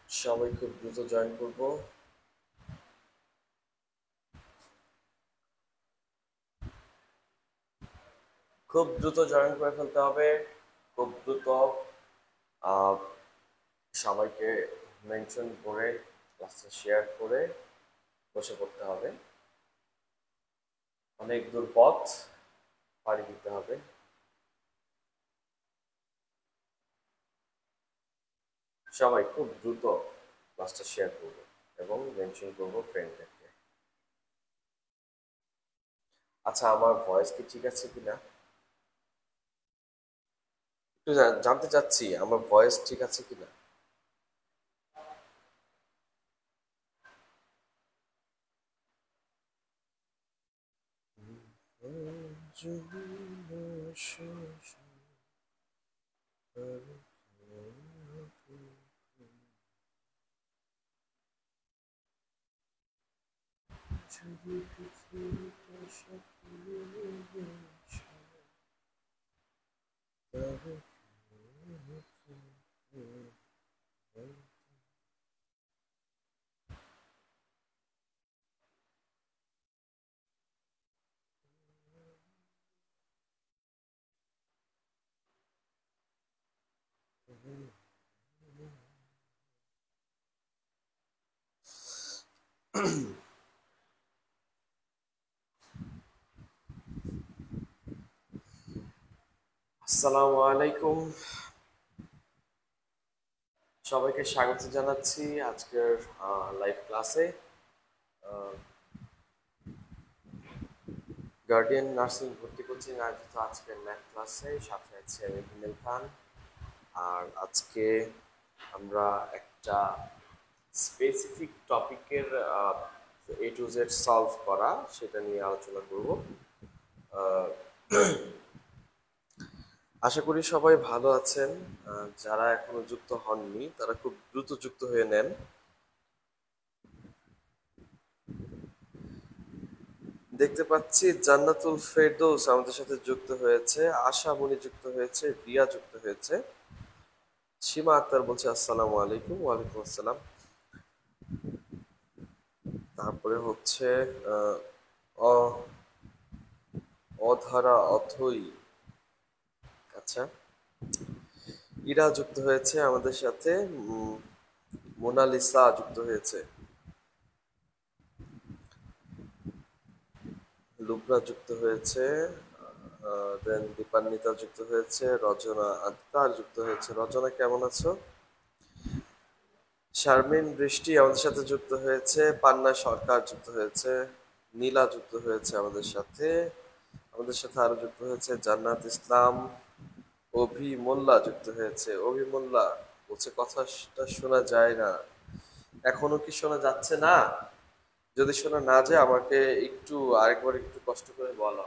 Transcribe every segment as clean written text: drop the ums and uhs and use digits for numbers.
সবাই খুব দ্রুত জয়েন করব। খুব দ্রুত জয়েন করে ফেলতে হবে। খুব দ্রুত আহ, সবাইকে মেনশন করে ক্লাসটা শেয়ার করে বসে পড়তে হবে। অনেক দূর পথ পাড়ি দিতে হবে। সবাই খুব দ্রুত ক্লাসটা শেয়ার করবো এবং মেনশন করবো ফ্রেন্ডদেরকে। আচ্ছা, আমার ভয়েস কি ঠিক আছে কিনা একটু জানতে চাচ্ছি, আমার ভয়েস ঠিক আছে কিনা। আসসালামু আলাইকুম, সবাইকে স্বাগত জানাচ্ছি আজকের লাইভ ক্লাসে। গার্ডিয়ান নার্সিং ভর্তি কোচিং আয়োজিত আজকের ম্যাথ ক্লাসে সাথে আছে আমি হিমেল খান। আর আজকে আমরা একটা স্পেসিফিক টপিকের এ টু জেড সলভ করা সেটা নিয়ে আলোচনা করব। আহ, আশা করি সবাই ভালো আছেন। যারা এখনো যুক্ত হননি তারা খুব দ্রুত যুক্ত হয়ে নেন। দেখতে পাচ্ছি জান্নাতুল ফেরদৌস আমাদের সাথে যুক্ত হয়েছে, আশা মনি যুক্ত হয়েছে, রিয়া যুক্ত হয়েছে, সীমা আক্তার বলছে আসসালামু আলাইকুম। ওয়ালাইকুম আসসালাম। তারপরে হচ্ছে আহ, অ- অধারা অথই, আচ্ছা, ইরা যুক্ত হয়েছে আমাদের সাথে। মোনালিসা যুক্ত হয়েছে, লুবনা যুক্ত হয়েছে, দেন দীপান্বিতা যুক্ত হয়েছে, রচনা আক্তার যুক্ত হয়েছে। রচনা কেমন আছো? শারমিন বৃষ্টি আমাদের সাথে যুক্ত হয়েছে, পান্না সরকার যুক্ত হয়েছে, নীলা যুক্ত হয়েছে আমাদের সাথে। আমাদের সাথে আরো যুক্ত হয়েছে জান্নাত ইসলাম, অভি মোল্লা যুক্ত হয়েছে। অভি মোল্লা বলছে কথাটা শোনা যায় না। এখনো কি শোনা যাচ্ছে না? যদি শোনা না যায় আমাকে একটু আরেকবার একটু কষ্ট করে বলো।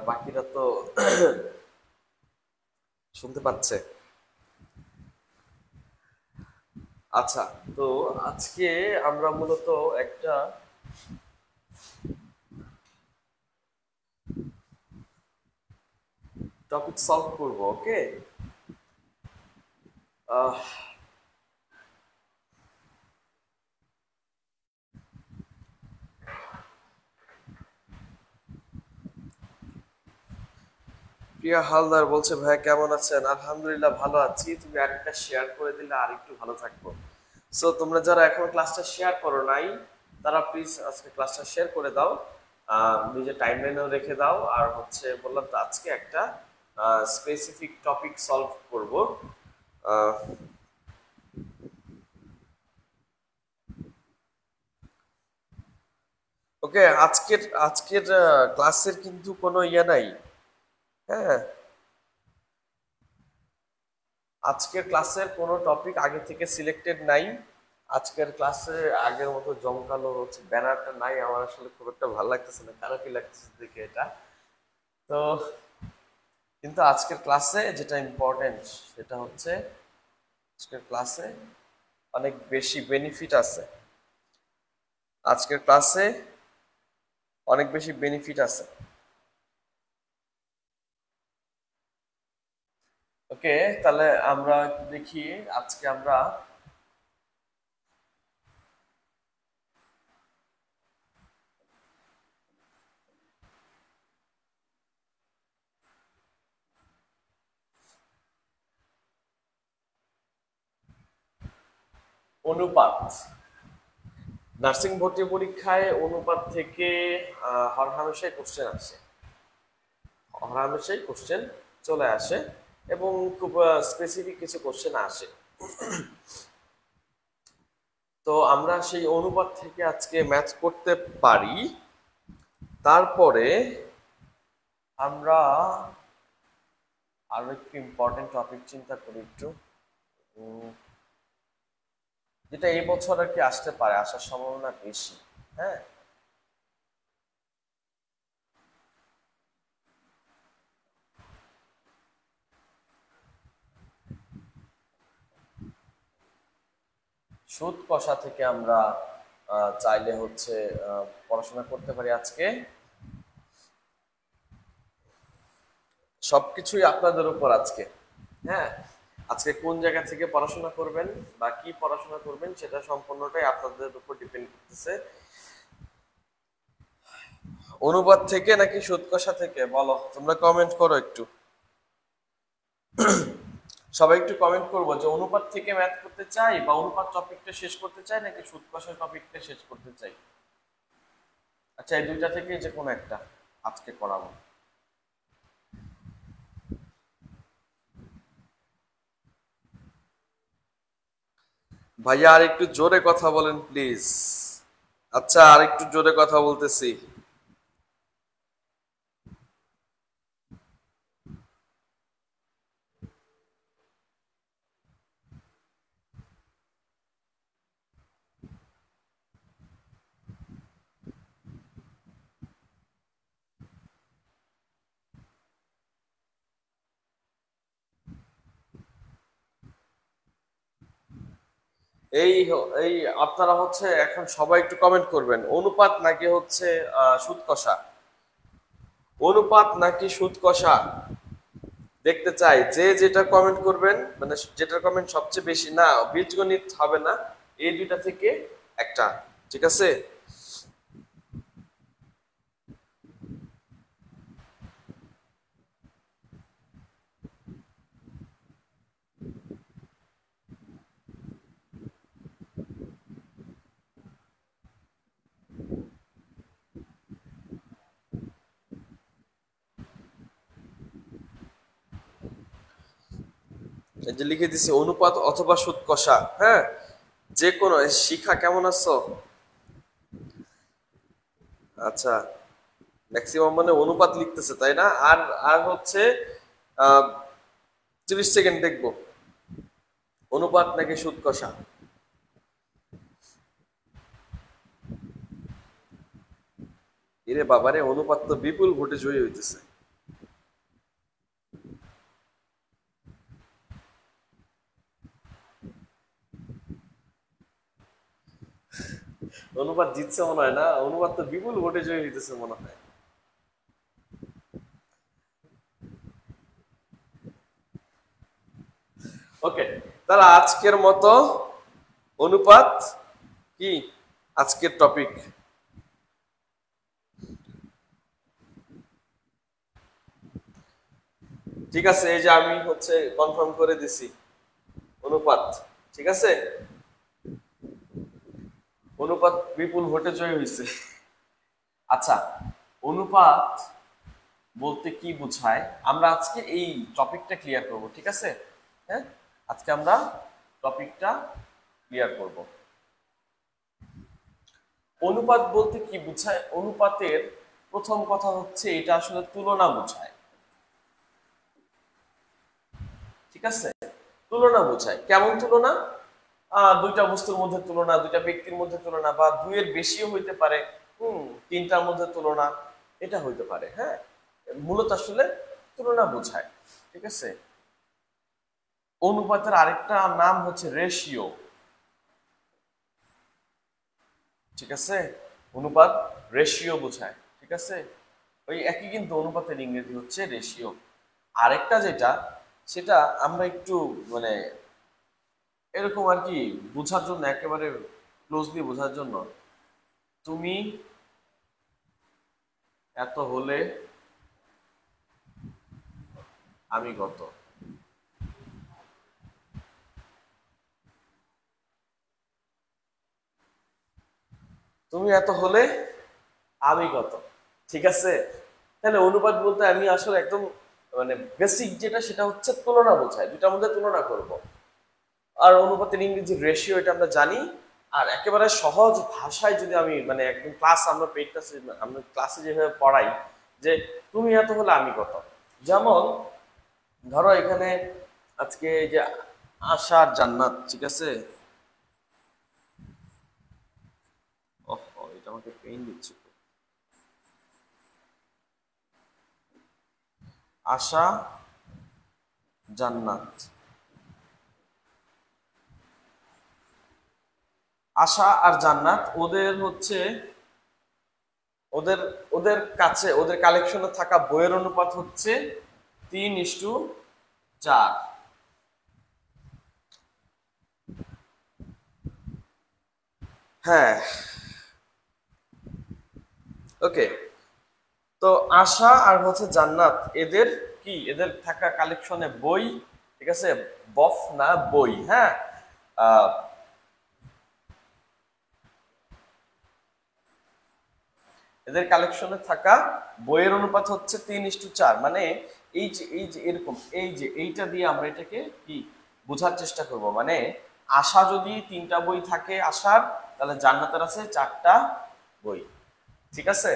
বাকিরা তো শুনতে পাচ্ছে। আচ্ছা, তো আজকে আমরা মূলত একটা টপিক সলভ করব, ওকে? আহ প্রিয়া হালদার বলছে ভাইয়া কেমন আছেন? আলহামদুলিল্লাহ ভালো আছি। তুমি আরেকটা শেয়ার করে দিলে আর একটু ভালো থাকবো। সো তোমরা যারা এখনো ক্লাসটা শেয়ার করো নাই তারা প্লিজ আজকে ক্লাসটা শেয়ার করে দাও, নিজের টাইমলাইনেও রেখে দাও। আর হচ্ছে বললাম তো আজকে একটা স্পেসিফিক টপিক সলভ করব। ওকে, আজকের আজকের ক্লাসের কিন্তু কোনো ইয়ে নাই। হ্যাঁ, আজকের ক্লাসের কোনো টপিক আগে থেকে সিলেক্টেড নাই। আজকের ক্লাসে আগের মতো জমকালো হচ্ছে ব্যানারটা নাই, আমার আসলে খুব একটা ভালো লাগতেছে না, খারাপই লাগতেছে দেখে এটা। তো কিন্তু আজকের ক্লাসে যেটা ইম্পর্টেন্ট সেটা হচ্ছে আজকের ক্লাসে অনেক বেশি বেনিফিট আছে। আজকের ক্লাসে অনেক বেশি বেনিফিট আছে। ওকে, তাহলে আমরা একটু দেখি। আজকে আমরা অনুপাত। নার্সিং ভর্তি পরীক্ষায় অনুপাত থেকে হরহামেশাই কোশ্চেন আসে, হরহামেশাই কোশ্চেন চলে আসে এবং খুব স্পেসিফিক কিছু কোশ্চেন আসে। তো আমরা সেই অনুপাত থেকে আজকে ম্যাথ করতে পারি। তারপরে আমরা আরো একটু ইম্পর্টেন্ট টপিক চিন্তা করি একটু, যেটা এই বছর আর কি আসতে পারে, আসার সম্ভাবনা বেশি। হ্যাঁ, সুদ কষা থেকে আমরা চাইলে হচ্ছে পড়াশোনা করতে পারি আজকে। সবকিছুই আপনাদের উপর আজকে। হ্যাঁ, আজকে কোন জায়গা থেকে পড়াশোনা করবেন বা কি পড়াশোনা করবেন সেটা সম্পূর্ণটাই আপনাদের উপর ডিপেন্ড করতেছে। অনুবাদ থেকে নাকি সুদ কষা থেকে বলো, তোমরা কমেন্ট করো একটু, সবাই একটু কমেন্ট করবো যে অনুপাত থেকে ম্যাথ করতে চাই বা অনুপাত টপিকটা শেষ করতে চাই নাকি সুদ কষার টপিকটা শেষ করতে চাই। আচ্ছা, এই দুইটা থেকে যে কোনো একটা আজকে করাবো। ভাইয়া আর একটু জোরে কথা বলেন প্লিজ। আচ্ছা, আর একটু জোরে কথা বলতেছি। এই আপনারা হচ্ছে এখন সবাই একটু কমেন্ট করবেন, অনুপাত নাকি হচ্ছে সুদ কষা, অনুপাত নাকি সুদ কষা দেখতে চাই। যে যেটা কমেন্ট করবেন, মানে যেটা কমেন্ট সবচেয়ে বেশি, না বীজগণিত হবে না, এই দুইটা থেকে একটা, ঠিক আছে। এই যে লিখে দিছি অনুপাত অথবা সুদ কষা। হ্যাঁ, যে কোনো। শিখা কেমন আছো? আচ্ছা, ম্যাক্সিমাম মানে অনুপাত লিখতেছে তাই না? আর আর হচ্ছে আহ 30 সেকেন্ড দেখবো, অনুপাত নাকি সুদ কষা। এরে বাবারে, অনুপাত তো বিপুল ভোটে জয়ী হইতেছে। অনুপাত জিতছে মনে হয় না, অনুপাত তো বিপুল ভোটে জয়ী হইতেছে মনে হয়। ওকে, তাহলে আজকের মতো অনুপাত কি আজকের টপিক। ঠিক আছে, এই যে আমি হচ্ছে কনফার্ম করে দিছি অনুপাত। ঠিক আছে, অনুপাত বিপুল ভোটে জয়ী হয়েছে। আচ্ছা, অনুপাত বলতে কি বোঝায় আমরা আজকে এই টপিকটা ক্লিয়ার করব, ঠিক আছে। হ্যাঁ, আজকে আমরা টপিকটা ক্লিয়ার করব। অনুপাত বলতে কি বোঝায়, অনুপাতের প্রথম কথা হচ্ছে এটা আসলে তুলনা বোঝায়, ঠিক আছে। তুলনা বোঝায়, কেমন তুলনা? দুইটা বস্তুর মধ্যে তুলনা, দুইটা ব্যক্তির মধ্যে তুলনা, বা দুইয়ের বেশিও হইতে পারে, তিনটার মধ্যে তুলনা, এটা হইতে পারে। হ্যাঁ, মূলত আসলে তুলনা বোঝায়, ঠিক আছে। অনুপাতের আরেকটা নাম হচ্ছে রেশিও, ঠিক আছে। অনুপাত রেশিও বোঝায়, ঠিক আছে। ওই একই কিন্তু অনুপাতের ইংরেজি হচ্ছে রেশিও। আরেকটা যেটা, সেটা আমরা একটু মানে এরকম আর কি বোঝার জন্য, একেবারে ক্লোজলি বোঝার জন্য, তুমি এত হলে আমি কত, তুমি এত হলে আমি কত, ঠিক আছে? তাহলে অনুপাত বলতে আমি আসলে একদম মানে বেসিক যেটা সেটা হচ্ছে তুলনা বোঝায়, দুটার মধ্যে তুলনা করব। আর অনুপাতের ইংরেজি রেশিও, এটা আমরা জানি। আর একেবারে সহজ ভাষায় যদি আমি মানে একদম ক্লাস, আমরা পেইড ক্লাসে, আমরা ক্লাসে যেভাবে পড়াই যে তুমি এত হলে আমি কত, যেমন ধরো এখানে আজকে এই যে আশার জান্নাত, ঠিক আছে? ওহ, এটা আমাকে পেইন দিচ্ছে। আশা জান্নাত, আশা আর জান্নাত ওদের হচ্ছে ওদের ওদের কাছে, ওদের কালেকশনে থাকা বইয়ের অনুপাত হচ্ছে 3:4। হ্যাঁ, ওকে। তো আশা আর হচ্ছে জান্নাত, এদের কি, এদের থাকা কালেকশনে বই, ঠিক আছে? বফ না বই, হ্যাঁ। আহ, এদের কালেকশনে থাকা বইয়ের অনুপাত হচ্ছে 3:4। মানে এই যে এরকম, এই যে এইটা দিয়ে আমরা এটাকে কি বোঝার চেষ্টা করব। মানে আশা যদি 3টা বই থাকে আশার, তাহলে জান্নাতের আছে 4টা বই, ঠিক আছে?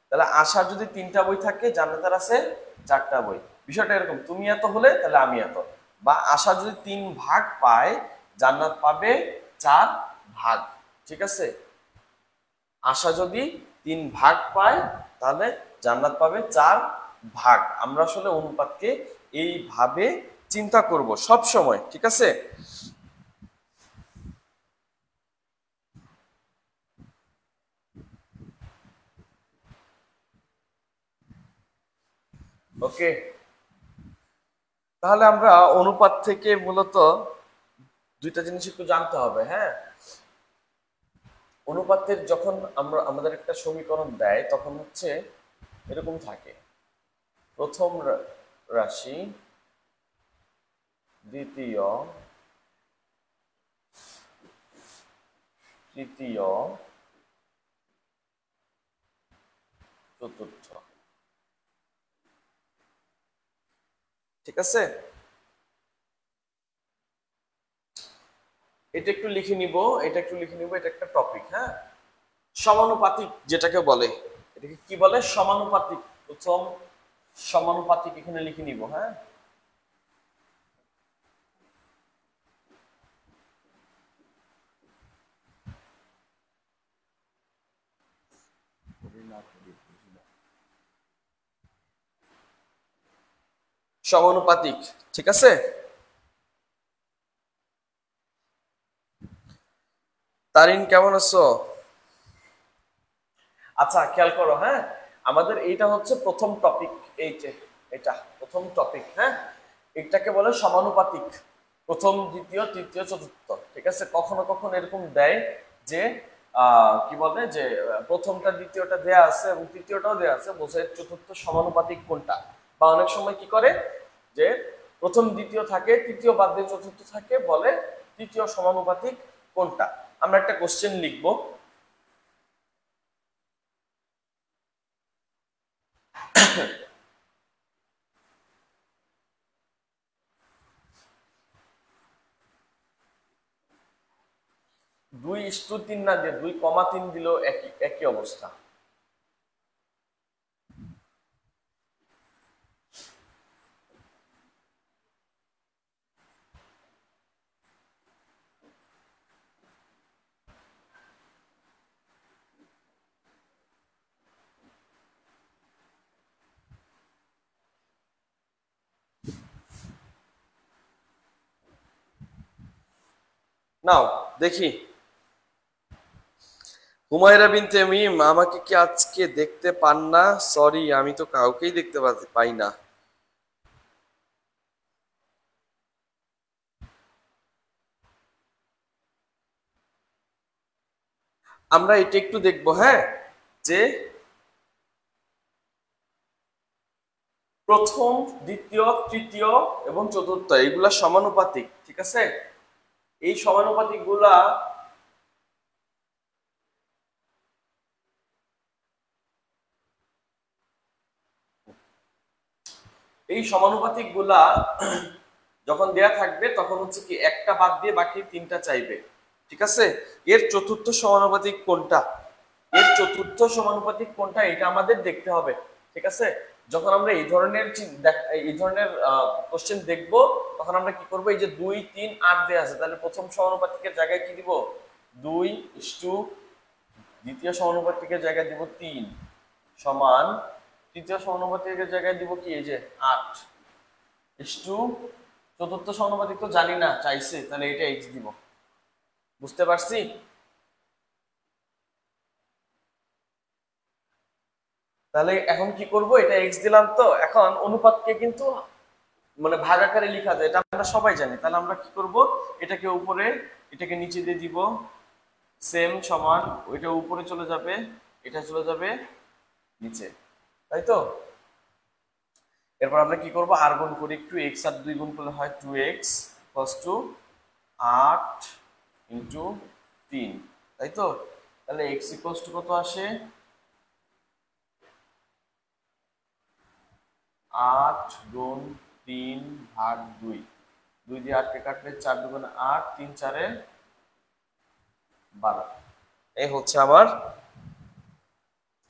তাহলে আশার যদি 3টা বই থাকে, জান্নাতের আছে 4টা বই। বিষয়টা এরকম, তুমি এত হলে তাহলে আমি এত। বা আশা যদি 3 ভাগ পায়, জান্নাত পাবে 4 ভাগ, ঠিক আছে? আশা যদি 3 ভাগ পায়, তাহলে জান্নাত পাবে 4 ভাগ। আমরা আসলে অনুপাতকে এইভাবে চিন্তা করব সব সময়, ঠিক আছে? ওকে, তাহলে আমরা অনুপাত থেকে মূলত দুইটা জিনিস একটু জানতে হবে, হ্যাঁ। অনুপাতের যখন আমরা আমাদের একটা সমীকরণ দেয়, তখন হচ্ছে এরকম থাকে: প্রথম রাশি, দ্বিতীয়, তৃতীয়, চতুর্থ, ঠিক আছে? এটা একটু লিখে নিব, এটা একটু লিখে নিব, এটা একটা টপিক, হ্যাঁ। সমানুপাতিক যেটাকে বলে, এটাকে কি বলে? সমানুপাতিক। প্রথম সমানুপাতিক এখানে লিখে নিব, হ্যাঁ। সমানুপাতিক, ঠিক আছে? তারিন কেমন আছো? আচ্ছা, খেয়াল করো, হ্যাঁ। আমাদের এইটা হচ্ছে প্রথম টপিক, এই যে এটা প্রথম টপিক, হ্যাঁ। এটাকে বলে সমানুপাতিক। প্রথম, দ্বিতীয়, তৃতীয়, চতুর্থ, ঠিক আছে? কখনো কখনো এরকম দেয় যে কি বলে যে প্রথমটা দ্বিতীয়টা দেয়া আছে এবং তৃতীয়টাও দেয়া আছে, বোঝে চতুর্থ সমানুপাতিক কোনটা। বা অনেক সময় কি করে যে প্রথম দ্বিতীয় থাকে, তৃতীয় বাদ দিয়ে চতুর্থ থাকে, বলে তৃতীয় সমানুপাতিক কোনটা। আমরা একটা কোশ্চেন লিখবো। 2:3 না দিয়ে 2,3 দিলেও একই একই অবস্থা। নাও দেখি, হুমায়রা বিনতে মিম, আমাকে কি আজকে দেখতে পান না? সরি, আমি তো কাউকেই দেখতে পাই না। আমরা এটা একটু দেখবো, হ্যাঁ। যে প্রথম, দ্বিতীয়, তৃতীয় এবং চতুর্থ এইগুলা সমানুপাতিক, ঠিক আছে? এই সমানুপাতিক গুলা এই সমানুপাতিক গুলা যখন দেয়া থাকবে তখন হচ্ছে কি একটা বাদ দিয়ে বাকি তিনটা চাইবে, ঠিক আছে? এর চতুর্থ সমানুপাতিক কোনটা, এর চতুর্থ সমানুপাতিক কোনটা এটা আমাদের দেখতে হবে, ঠিক আছে? যখন আমরা এই ধরনের কোশ্চেন দেখবো তখন আমরা কি করব, এই যে 2 3 8 দেয়া আছে, তাহলে প্রথম সমানুপাতিকের জায়গায় কি দিব 2:, দ্বিতীয় সমানুপাতিকের জায়গায় দিব 3 সমান, তৃতীয় সমানুপাতিকের জায়গায় দিব কি এই যে 8:, চতুর্থ সমানুপাতিক তো জানি না, চাইছে তাহলে এটা x দিব। বুঝতে পারছি? তাহলে এখন কি করব, এটা x দিলাম, তো এখন অনুপাতকে কিন্তু মানে ভাগ আকারে লেখা যায়, এটা আমরা সবাই জানি। তাহলে আমরা কি করব, এটাকে উপরে এটাকে নিচে দিয়ে দিব, সেম সমান, ওইটা উপরে চলে যাবে, এটা চলে যাবে নিচে, তাই তো? এরপর আমরা কি করব, আর গুণ করি একটু, x আর 2 গুণ করলে হয় 2x = 8 × 3, তাই তো? তাহলে x = কত আসে, 8 গুণ 3 ভাগ 2, 2 দিয়ে 8 কে কাটলে 4 দুগুণে 8, 3 4 12। এই হচ্ছে আমার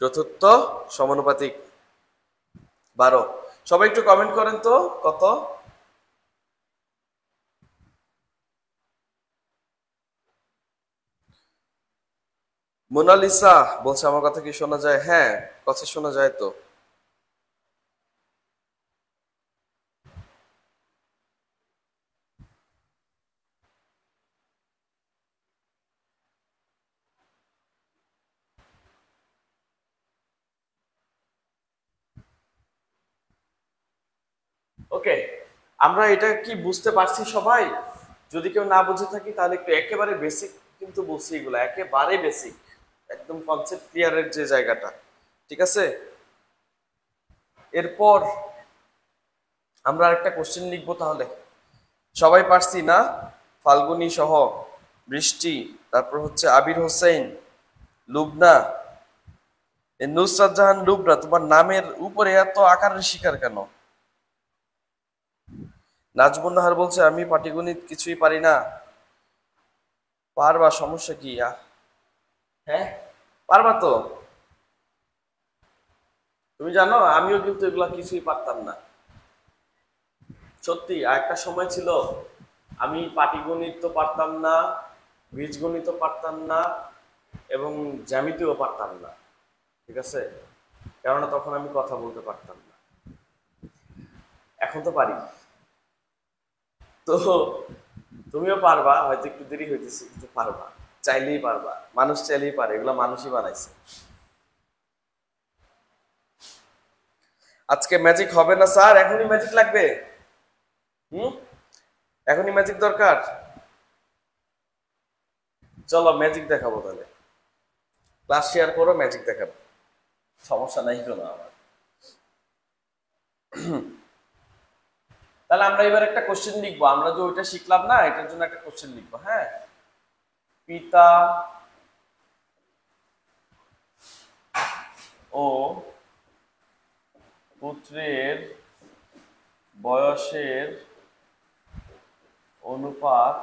চতুর্থ সমানুপাতিক 12। সবাই একটু কমেন্ট করেন তো কত। মোনালিসা বলছে আমার কথা কি শোনা যায়? হ্যাঁ, কথা শোনা যায় তো। ওকে, আমরা এটা কি বুঝতে পারছি সবাই? যদি কেউ না বুঝে থাকি তাহলে একটু, একেবারে বেসিক কিন্তু বলছি, এগুলো একেবারে বেসিক, একদম কনসেপ্ট ক্লিয়ারের যে জায়গাটা, ঠিক আছে? এরপর আমরা আরেকটা কোশ্চেন লিখবো তাহলে। সবাই পারছি না? ফাল্গুনী সহ, বৃষ্টি, তারপর হচ্ছে আবির হোসেন, লুবনা, নুসরাত জাহান লুবনা, তোমার নামের উপরে এত আকারের শিকার কেন? নাজমুন নাহার বলছে আমি পাটিগণিত কিছুই পারি না। পারবা, সমস্যা কি? হ্যাঁ, পারবা তো। তুমি জানো আমিও কিন্তু এগুলা কিছুই পারতাম না, সত্যি। আর একটা সময় ছিল আমি পাটিগণিত তো পারতাম না, বীজগণিত পারতাম না, এবং জ্যামিতিও পারতাম না, ঠিক আছে? কেননা তখন আমি কথা বলতে পারতাম না। এখন তো পারি। তো তুমিও পারবা, হয়তো একটু দেরি হইতেছে কিন্তু পারবা, চাইলেই পারবা। মানুষ চাইলেই পারে, এগুলো মানুষই বানাইছে। আজকে ম্যাজিক হবে না স্যার? এখনই ম্যাজিক লাগবে? হুম, এখনই ম্যাজিক দরকার? চলো ম্যাজিক দেখাবো তাহলে। ক্লাস শেয়ার করো, ম্যাজিক দেখাবো, সমস্যা নাই কোনো আমার। তাহলে আমরা এবার একটা কোশ্চেন লিখবো, আমরা যে ওইটা শিখলাম না, এটার জন্য একটা কোশ্চেন লিখবো, হ্যাঁ? পিতা ও পুত্রের বয়সের অনুপাত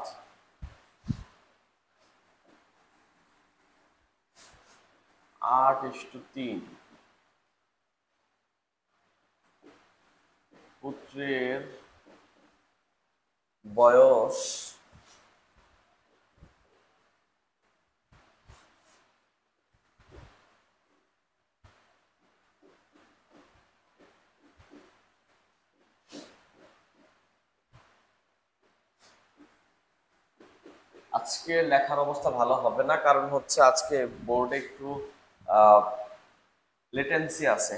8:3। পুত্রের বয়স আজকে লেখার অবস্থা ভালো হবে না, কারণ হচ্ছে আজকে বোর্ডে একটু লেটেন্সি আছে।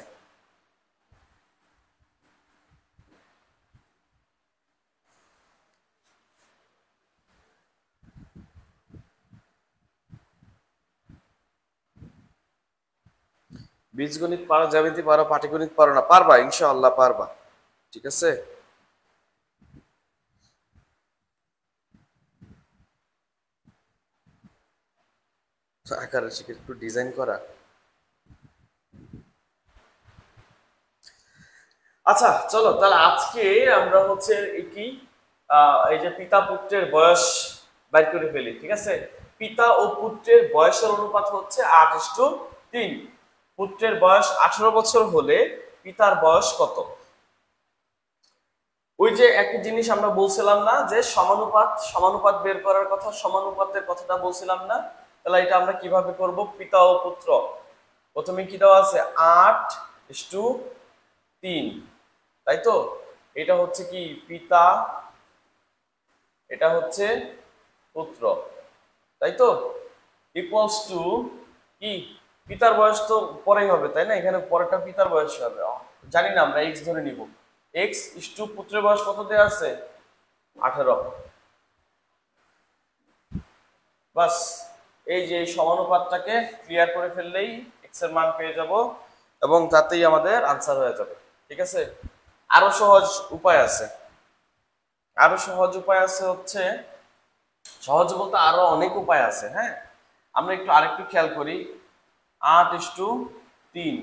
বীজগণিত পারো, জ্যামিতি পারো, পাটিগণিত পারো না? পারবা, ইনশাআল্লাহ পারবা, ঠিক আছে? আকারে শিখে একটু ডিজাইন করা। আচ্ছা চলো তাহলে আজকে আমরা হচ্ছে কি এই যে পিতা পুত্রের বয়স বাইর করে ফেলি, ঠিক আছে? পিতা ও পুত্রের বয়সের অনুপাত হচ্ছে 8:3। পুত্রের বয়স 18 বছর হলে পিতার বয়স কত? ওই যে একই জিনিস আমরা বলছিলাম না যে সমানুপাত, সমানুপাত বের করার কথা, সমানুপাতের কথাটা বলছিলাম না? তাহলে এটা আমরা কিভাবে করব? পিতা ও পুত্র, প্রথমে কি দেওয়া আছে? 8:3, তাই তো? এটা হচ্ছে কি পিতা, এটা হচ্ছে পুত্র, তাই তো? ইকুয়ালস টু কি, পিতার বয়স তো পরেই হবে তাই না? এখানে পরেরটা পিতার বয়স হবে, জানি না, আমরা এক্স ধরে নিব। এক্স ইস টু পুত্রের বয়স কত দেওয়া আছে? 18। বাস, এই যে এই সমানুপাতটাকে ক্লিয়ার করে ফেললেই এক্স এর মান পেয়ে যাব এবং তাতেই আমাদের আনসার হয়ে যাবে, ঠিক আছে? আরো সহজ উপায় আছে, আরো সহজ উপায় আছে হচ্ছে, সহজ বলতে আরো অনেক উপায় আছে, হ্যাঁ? আমরা একটু আরেকটু খেয়াল করি। 8:3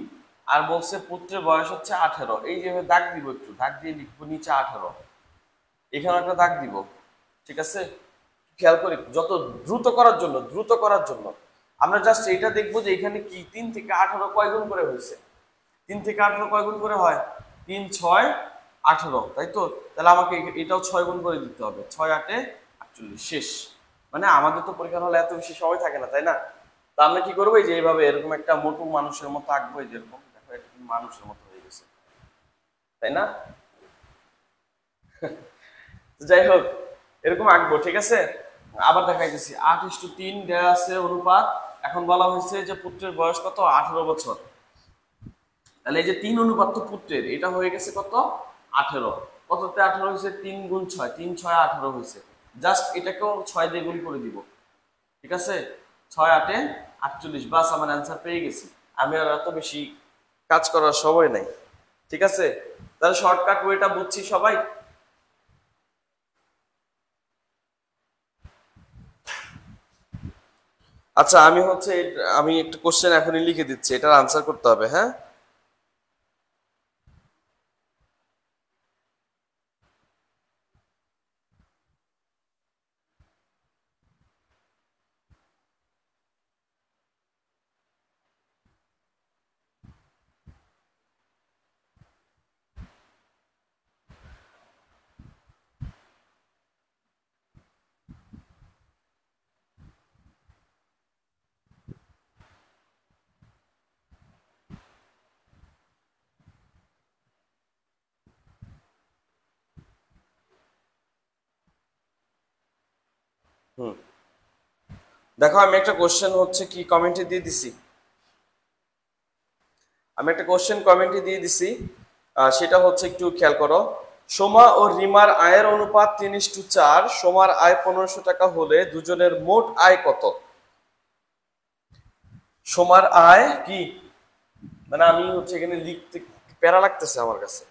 আর বলছে পুত্রের বয়স হচ্ছে 18। এই যে দাগ দিব, একটু দাগ দিয়ে লিখবো নিচে 18, এখানে একটা দাগ দিব, ঠিক আছে? খেয়াল করি যত দ্রুত করার জন্য, দ্রুত করার জন্য আমরা জাস্ট এইটা দেখবো যে এখানে কি 3 থেকে 18 কয় গুণ করে হয়েছে। 3 থেকে 18 কয় গুণ করে হয়? 3 6 18, তাই তো? তাহলে আমাকে এটাও 6 গুণ করে দিতে হবে, 6 8 48, শেষ। মানে আমাদের তো পরীক্ষার হলে এত বেশি সময় থাকে না, তাই না? তা আমরা কি করবো? এই যে এইভাবে এরকম একটা মোটু মানুষের মতো আঁকবো, এই যেরকম দেখো একটা মানুষের মতো হয়ে গেছে, তাই না? যাই হোক, এরকম আঁকবো, ঠিক আছে? আবার দেখাইতেছি, 8:3 দেওয়া আছে অনুপাত। এখন বলা হয়েছে যে পুত্রের বয়স কত? 18 বছর। তাহলে এই যে 3 অনুপাত তো পুত্রের, এটা হয়ে গেছে কত? 18। কততে 18 হয়েছে? 3 গুণ 6, 3 6 18 হয়েছে। জাস্ট এটাকেও 6 দিয়ে গুণ করে দিব, ঠিক আছে? 6 8 48, বাস আমার অ্যান্সার পেয়ে গেছি। আমি আর এত বেশি কাজ করার সময় নাই, ঠিক আছে? তাহলে শর্টকাট ওয়েটা বুঝছি সবাই। আচ্ছা আমি হচ্ছে আমি একটা কোশ্চেন এখনই লিখে দিচ্ছি, এটার আনসার করতে হবে, হ্যাঁ? হুম, দেখো আমি একটা কোশ্চেন হচ্ছে কি কমেন্টে দিয়ে দিছি, আমি একটা কোশ্চেন কমেন্টে দিয়ে দিছি, সেটা হচ্ছে একটু খেয়াল করো। সোমা ও রিমার আয়ের অনুপাত 3:4, সোমার আয় 1500 টাকা হলে দুজনের মোট আয় কত? সোমার আয় কি, মানে আমি হচ্ছে এখানে লিখতে প্যারা লাগতেছে আমার কাছে।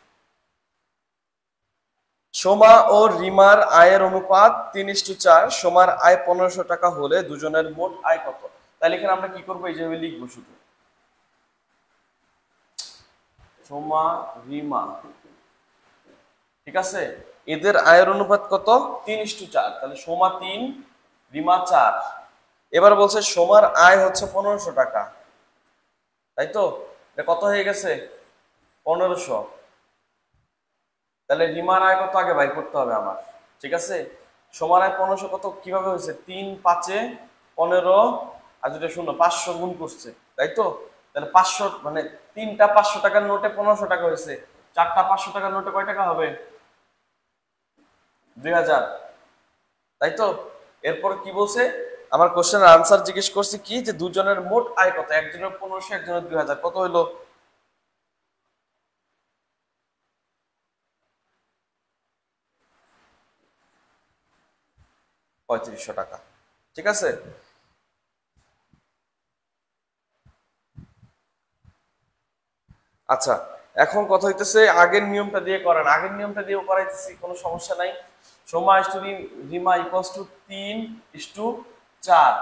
সোমা ও রিমার আয়ের অনুপাত 3:4, সোমার আয় 1500 টাকা হলে দুজনের মোট আয় কত? তাহলে এখানে আমরা কি করবো? এই যে লিখবো শুধু সোমা রিমা, ঠিক আছে? এদের আয়ের অনুপাত কত? 3:4, তাহলে সোমা 3 রিমা 4। এবার বলছে সোমার আয় হচ্ছে 1500 টাকা, তাই তো? এটা কত হয়ে গেছে? 1500। তাহলে রিমার আয় কত আগে বাইর করতে হবে আমার, ঠিক আছে? সোমার আয় 1500 কত কিভাবে হয়েছে? 3 5 15 আর যেটা শূন্য 500 গুণ করছে, তাই তো? তাহলে 500 মানে তিনটা 500 টাকার নোটে 1500 টাকা হয়েছে, চারটা 500 টাকার নোটে কয় টাকা হবে? 2000, তাই তো? এরপর কি বলছে? আমার কোশ্চেনের আনসার জিজ্ঞেস করছি কি, যে দুজনের মোট আয় কত? একজনের 1500, একজনের 2000, কত হইলো? 3500 টাকা, ঠিক আছে? আচ্ছা, এখন কথা হইতেছে আগের নিয়মটা দিয়ে করেন, আগের নিয়মটা দিয়েও করাইতেছি, কোনো সমস্যা নাই। Soma is to Rima equals to 3:4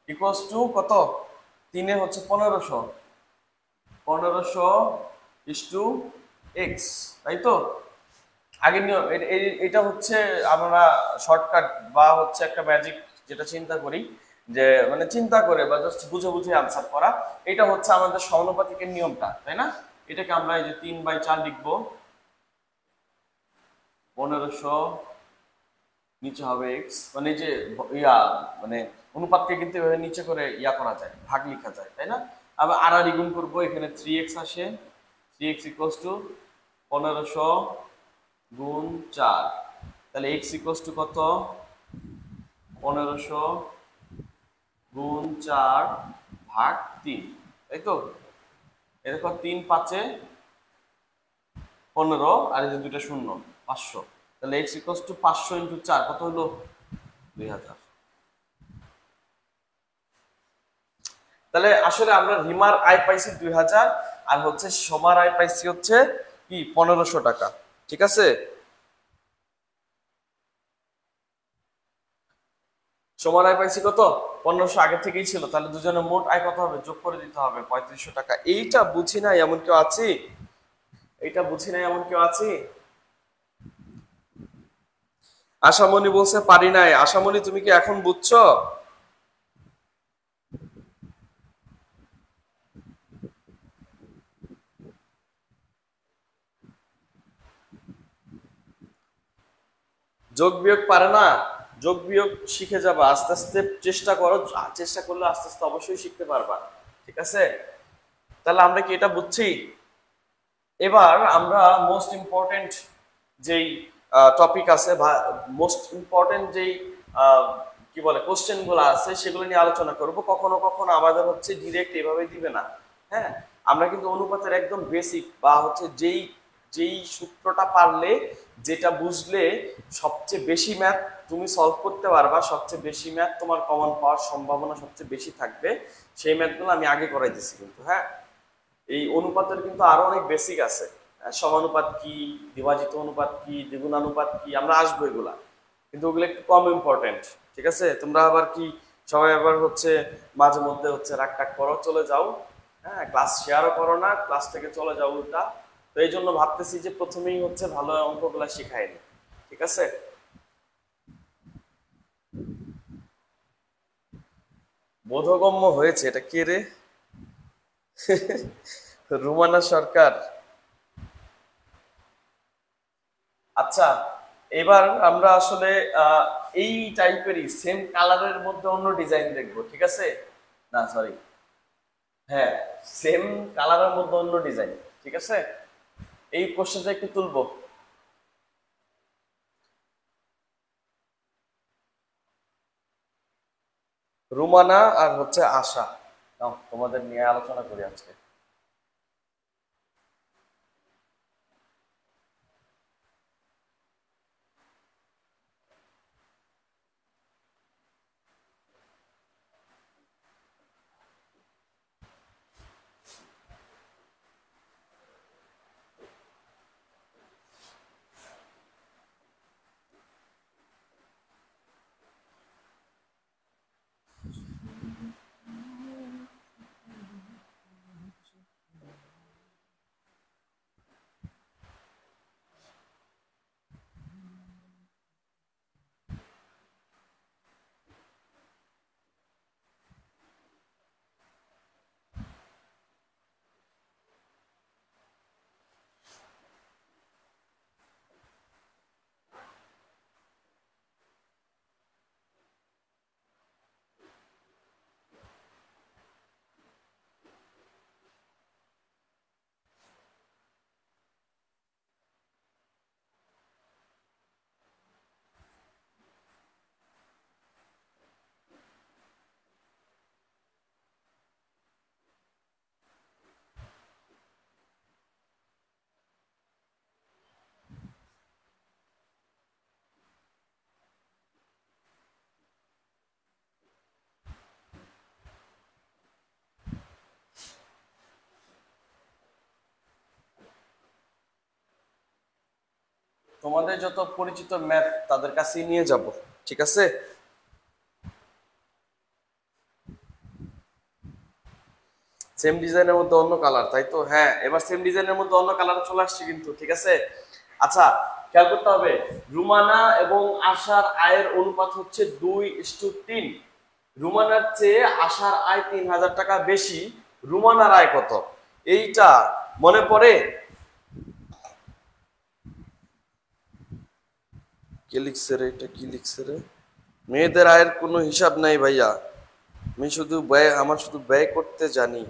equals to কত? 3 হচ্ছে 1500, 1500 ইস টু এক্স, তাই তো? আগের নিয়ম এটা হচ্ছে আমরা শর্টকাট বা হচ্ছে একটা ম্যাজিক যেটা চিন্তা করি, যে মানে চিন্তা করে বা জাস্ট বুঝে বুঝে আনসার করা। এটা হচ্ছে আমাদের সমানুপাতিকের নিয়মটা, তাই না? এটাকে আমরা এই যে 3/4 লিখবো, 1500, নিচে হবে এক্স, মানে এই যে ইয়া মানে অনুপাতকে কিন্তু এভাবে নিচে করে ইয়া করা যায়, ভাগ লেখা যায়, তাই না? আবার আর গুণ করবো, এখানে 3x আসে, 3x ইকুয়ালস টু 1500 গুণ 4, তাহলে x ইকুয়ালস টু কত? 1500 গুণ 4 ভাগ 3, তাই তো? এরপর 3×5 = 15, আর এই যে দুইটা শূন্য, 500, তাহলে x ইকুয়ালস টু 500 ইন্টু 4 কত হলো? 2000। তাহলে আসলে আমরা রিমার আয় পাইছি 2000, আর হচ্ছে সোমার আয় পাইছি হচ্ছে কি 1500 টাকা, ঠিক আছে? সোমার আয় পাইছি কত? 1500 আগে থেকেই ছিল, তাহলে দুজনের মোট আয় কত হবে? যোগ করে দিতে হবে 3500 টাকা। এইটা বুঝি নাই এমন কেউ আছি? এইটা বুঝি নাই এমন কেউ আছি? আশামণি বলছে পারি নাই। আশামণি তুমি কি এখন বুঝছো? যোগ বিয়োগ পারে না? যোগ বিয়োগ শিখে যাবা আস্তে আস্তে, চেষ্টা করো, চেষ্টা করলে আস্তে আস্তে অবশ্যই শিখতে পারবা, ঠিক আছে? তাহলে আমরা কি এটা বুঝছি? এবার আমরা মোস্ট ইম্পর্টেন্ট যেই টপিক আছে বা মোস্ট ইম্পর্টেন্ট যেই আহ, কি বলে কোশ্চেন গুলো আছে সেগুলো নিয়ে আলোচনা করব। কখনো কখনো আমাদের হচ্ছে ডিরেক্ট এভাবে দিবে না, হ্যাঁ? আমরা কিন্তু অনুপাতের একদম বেসিক বা হচ্ছে যেই যেই সূত্রটা পারলে, যেটা বুঝলে সবচেয়ে বেশি ম্যাথ তুমি সলভ করতে পারবা, সবচেয়ে বেশি ম্যাথ তোমার কমন পাওয়ার সম্ভাবনা সবচেয়ে বেশি থাকবে, সেই ম্যাথগুলো আমি আগে করাই দিছি কিন্তু, হ্যাঁ? এই অনুপাতের কিন্তু আরো অনেক বেসিক আছে, হ্যাঁ? সমানুপাত কি, বিভাজিত অনুপাত কি, দ্বিগুণানুপাত কি, আমরা আসবো এগুলা, কিন্তু ওগুলো একটু কম ইম্পর্টেন্ট, ঠিক আছে? তোমরা আবার কি সবাই আবার হচ্ছে মাঝে মধ্যে হচ্ছে রাগ টাগ করো, চলে যাও, হ্যাঁ? ক্লাস শেয়ারও করো না, ক্লাস থেকে চলে যাও উল্টা। তো এই জন্য ভাবতেছি যে প্রথমেই হচ্ছে ভালো অঙ্কগুলা শিখাইনি, ঠিক আছে? বোধগম্য হয়েছে, এটা কে রে? রুমানা সরকার। আচ্ছা, এবার আমরা আসলে আহ, এই টাইপেরই সেম কালারের মধ্যে অন্য ডিজাইন দেখবো, ঠিক আছে? না সরি, হ্যাঁ, সেম কালারের মধ্যে অন্য ডিজাইন, ঠিক আছে? এই কোশ্চেনটা একটু তুলবো। রুমানা আর হচ্ছে আশা, নাও তোমাদের নিয়ে আলোচনা করি আজকে। তোমাদের যত পরিচিত ম্যাথ তাদের কাছেই নিয়ে যাব, ঠিক আছে? সেম ডিজাইনের মধ্যে অন্য কালার, তাই তো? হ্যাঁ, এবার সেম ডিজাইনের মধ্যে অন্য কালার চলে আসছে কিন্তু, ঠিক আছে। আচ্ছা, খেয়াল করতে হবে, রুমানা এবং আশার আয়ের অনুপাত হচ্ছে 2:3। রুমানার চেয়ে আশার আয় 3,000 টাকা বেশি। রুমানার আয় কত? এইটা মনে পড়ে? কে লিখছে রে? এটা কি লিখছে রে? মেয়েদের আয়ের কোনো হিসাব নাই ভাইয়া, আমি শুধু ব্যয়, আমার শুধু ব্যয় করতে জানি।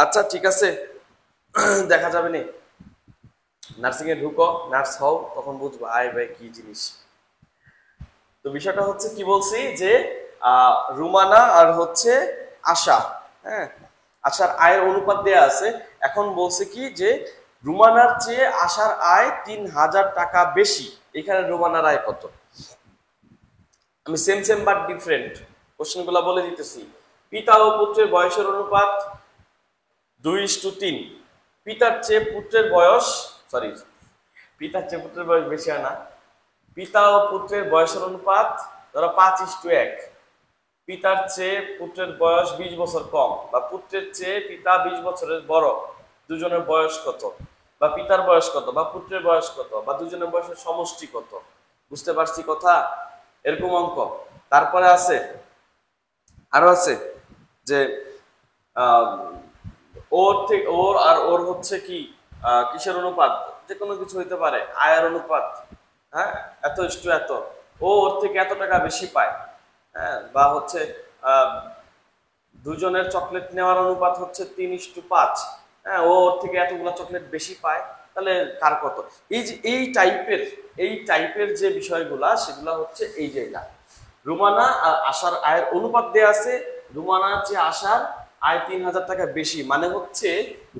আচ্ছা ঠিক আছে, দেখা যাবে নি, নার্সিং এ ঢুকো, নার্স হও, তখন বুঝবো আয় ব্যয় কি জিনিস। তো বিষয়টা হচ্ছে কি বলছি যে রুমানা আর হচ্ছে আশা, হ্যাঁ, আশার আয়ের অনুপাত দেয়া আছে। এখন বলছে কি যে রুমানার চেয়ে আশার আয় 3,000 টাকা বেশি। এখানে রুমানার আয় কত? আমি সেম সেম বাট ডিফারেন্ট কোশ্চেনগুলো বলে দিতেছি। পিতা ও পুত্রের বয়সের অনুপাত 2:3। পিতার চেয়ে পুত্রের বয়স, সরি, পিতার চেয়ে পুত্রের বয়স বেশি হয় না। পিতা ও পুত্রের বয়সের অনুপাত ধরো 5:1। পিতার চেয়ে পুত্রের বয়স 20 বছর কম, বা পুত্রের চেয়ে পিতা 20 বছরের বড়। দুজনের বয়স কত? বা পিতার বয়স কত, বা পুত্রের বয়স কত, বা দুজনের বয়সের সমষ্টি কত? বুঝতে পারছি কথা? এরকম অঙ্ক। তারপরে আছে, আরো আছে যে আহ, ওর থেকে ওর আর ওর হচ্ছে কি কিসের অনুপাত, যে কোনো কিছু হইতে পারে, আয়ের অনুপাত, হ্যাঁ, এত ইস্টু এত, ও ওর থেকে এত টাকা বেশি পায়, হ্যাঁ, বা হচ্ছে আহ, দুজনের চকলেট নেওয়ার অনুপাত হচ্ছে 3:5, হ্যাঁ, ও ওর থেকে এতগুলো চকলেট বেশি পায়, তাহলে কার কত? এই যে এই টাইপের যে বিষয়গুলা, সেগুলা হচ্ছে এই যে এটা রুমানা আর আশার আয়ের অনুপাত দেয়া আছে। রুমানার যে আশার আয় 3,000 টাকা বেশি, মানে হচ্ছে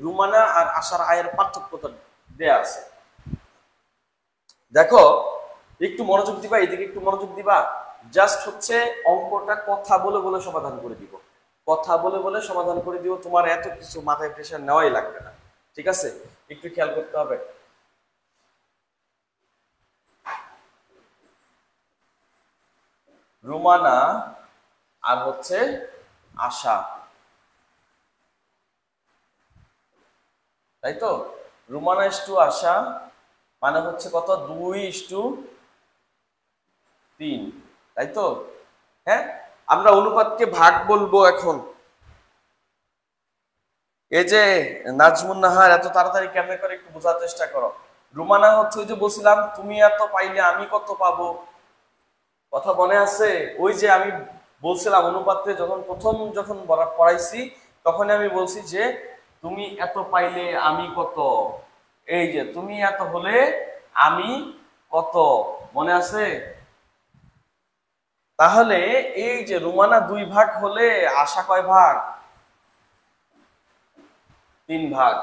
রুমানা আর আশার আয়ের পার্থক্যটা দেয়া আছে। দেখো, একটু মনোযোগ দিবা, এদিকে একটু মনোযোগ দিবা। জাস্ট হচ্ছে অঙ্কটা কথা বলে বলে সমাধান করে দিব, কথা বলে বলে সমাধান করে দিব, তোমার এত কিছু মাথায় প্রেশার নেওয়াই লাগবে না, ঠিক আছে? একটু খেয়াল করতে হবে। রুমানা আর হচ্ছে আশা, তাই তো? রুমানা ইস্টু আশা মানে হচ্ছে কত? 2:3, তাই তো? হ্যাঁ, আমরা অনুপাতকে ভাগ বলবো এখন। এই যে নাজমুন নাহার, এত তাড়াতাড়ি কেমনে করে একটু বোঝার চেষ্টা করো। রুমানা হচ্ছে ওই যে বলছিলাম তুমি এত পাইলে আমি কত পাবো, কথা মনে আছে? ওই যে আমি বলছিলাম অনুপাতে যখন পড়াইছি, তখন আমি বলছি যে তুমি এত পাইলে আমি কত, এই যে তুমি এত হলে আমি কত, মনে আছে? তাহলে এই যে রুমানা 2 ভাগ হলে আশা কয় ভাগ? 3 ভাগ,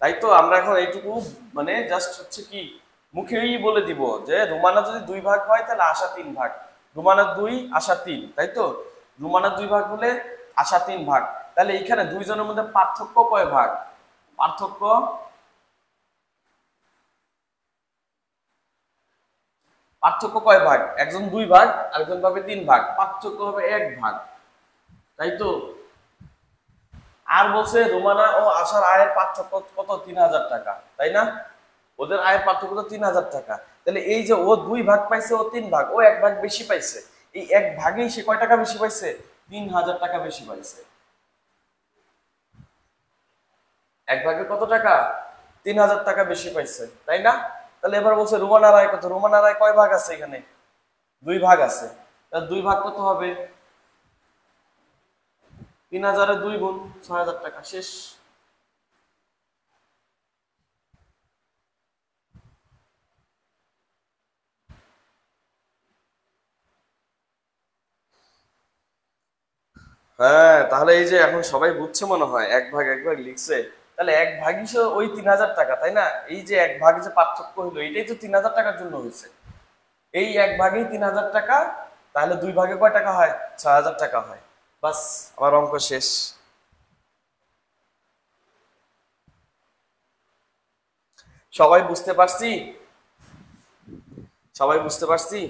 তাই তো? আমরা এখন এইটুকু মানে জাস্ট হচ্ছে কি মুখেই বলে দিব যে রুমানা যদি 2 ভাগ হয় তাহলে আশা 3 ভাগ। রুমানা 2, আশা 3, তাই তো? রুমানা 2 ভাগ হলে আশা 3 ভাগ। তাহলে এইখানে দুইজনের মধ্যে পার্থক্য কয় ভাগ? পার্থক্য পার্থক্য কয় ভাগ? একজন 2 ভাগ, আরেকজন পাবে 3 ভাগ, পার্থক্য হবে 1 ভাগ, তাই তো? আর বলছে রুমানা ও আশার আয়ের পার্থক্য কত? 3,000 টাকা, তাই না? ওদের আয়ের পার্থক্য তো 3,000 টাকা। তাহলে এই যে ও 2 ভাগ পাইছে, ও 3 ভাগ, ও 1 ভাগ বেশি পাইছে। এই 1 ভাগেই সে কয় টাকা বেশি পাইছে? 3,000 টাকা বেশি পাইছে। 1 ভাগে কত টাকা? 3,000 টাকা বেশি পাইছে, তাই না? তাহলে এবার বলছে রুমানার আয় কত? রুমানার আয় কয় ভাগ আছে এখানে? 2 ভাগ আছে। তাহলে 2 ভাগ কত হবে? 3,000-এর 2 গুণ 6,000 টাকা, শেষ। হ্যাঁ, তাহলে এই যে এখন সবাই বুঝছে মনে হয়, 1 ভাগ লিখছে। তাহলে 1 ভাগই সে ওই 3,000 টাকা, তাই না? এই যে 1 ভাগে যে পার্থক্য হলো, এটাই তো 3,000 টাকার জন্য হয়েছে। এই 1 ভাগেই 3,000 টাকা। তাহলে 2 ভাগে কয় টাকা হয়? 6,000 টাকা হয়। বাস, আমার অঙ্ক শেষ। সবাই বুঝতে পারছি? সবাই বুঝতে পারছি?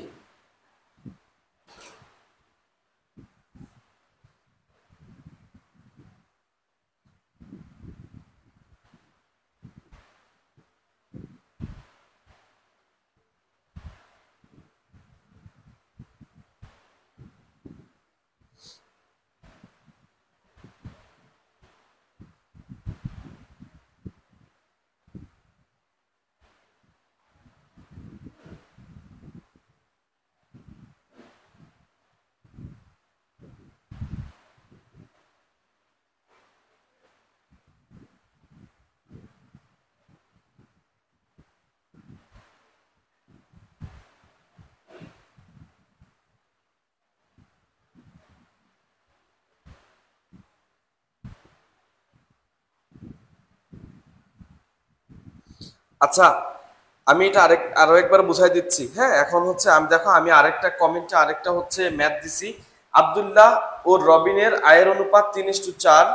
আচ্ছা, আমি এটা আরো একবার বুঝাই দিচ্ছি। হ্যাঁ, এখন হচ্ছে আমি দেখো, আমি আরেকটা কমেন্টে আরেকটা হচ্ছে ম্যাথ দিছি। আব্দুল্লাহ ও রবিনের আয়ের অনুপাত 3:4।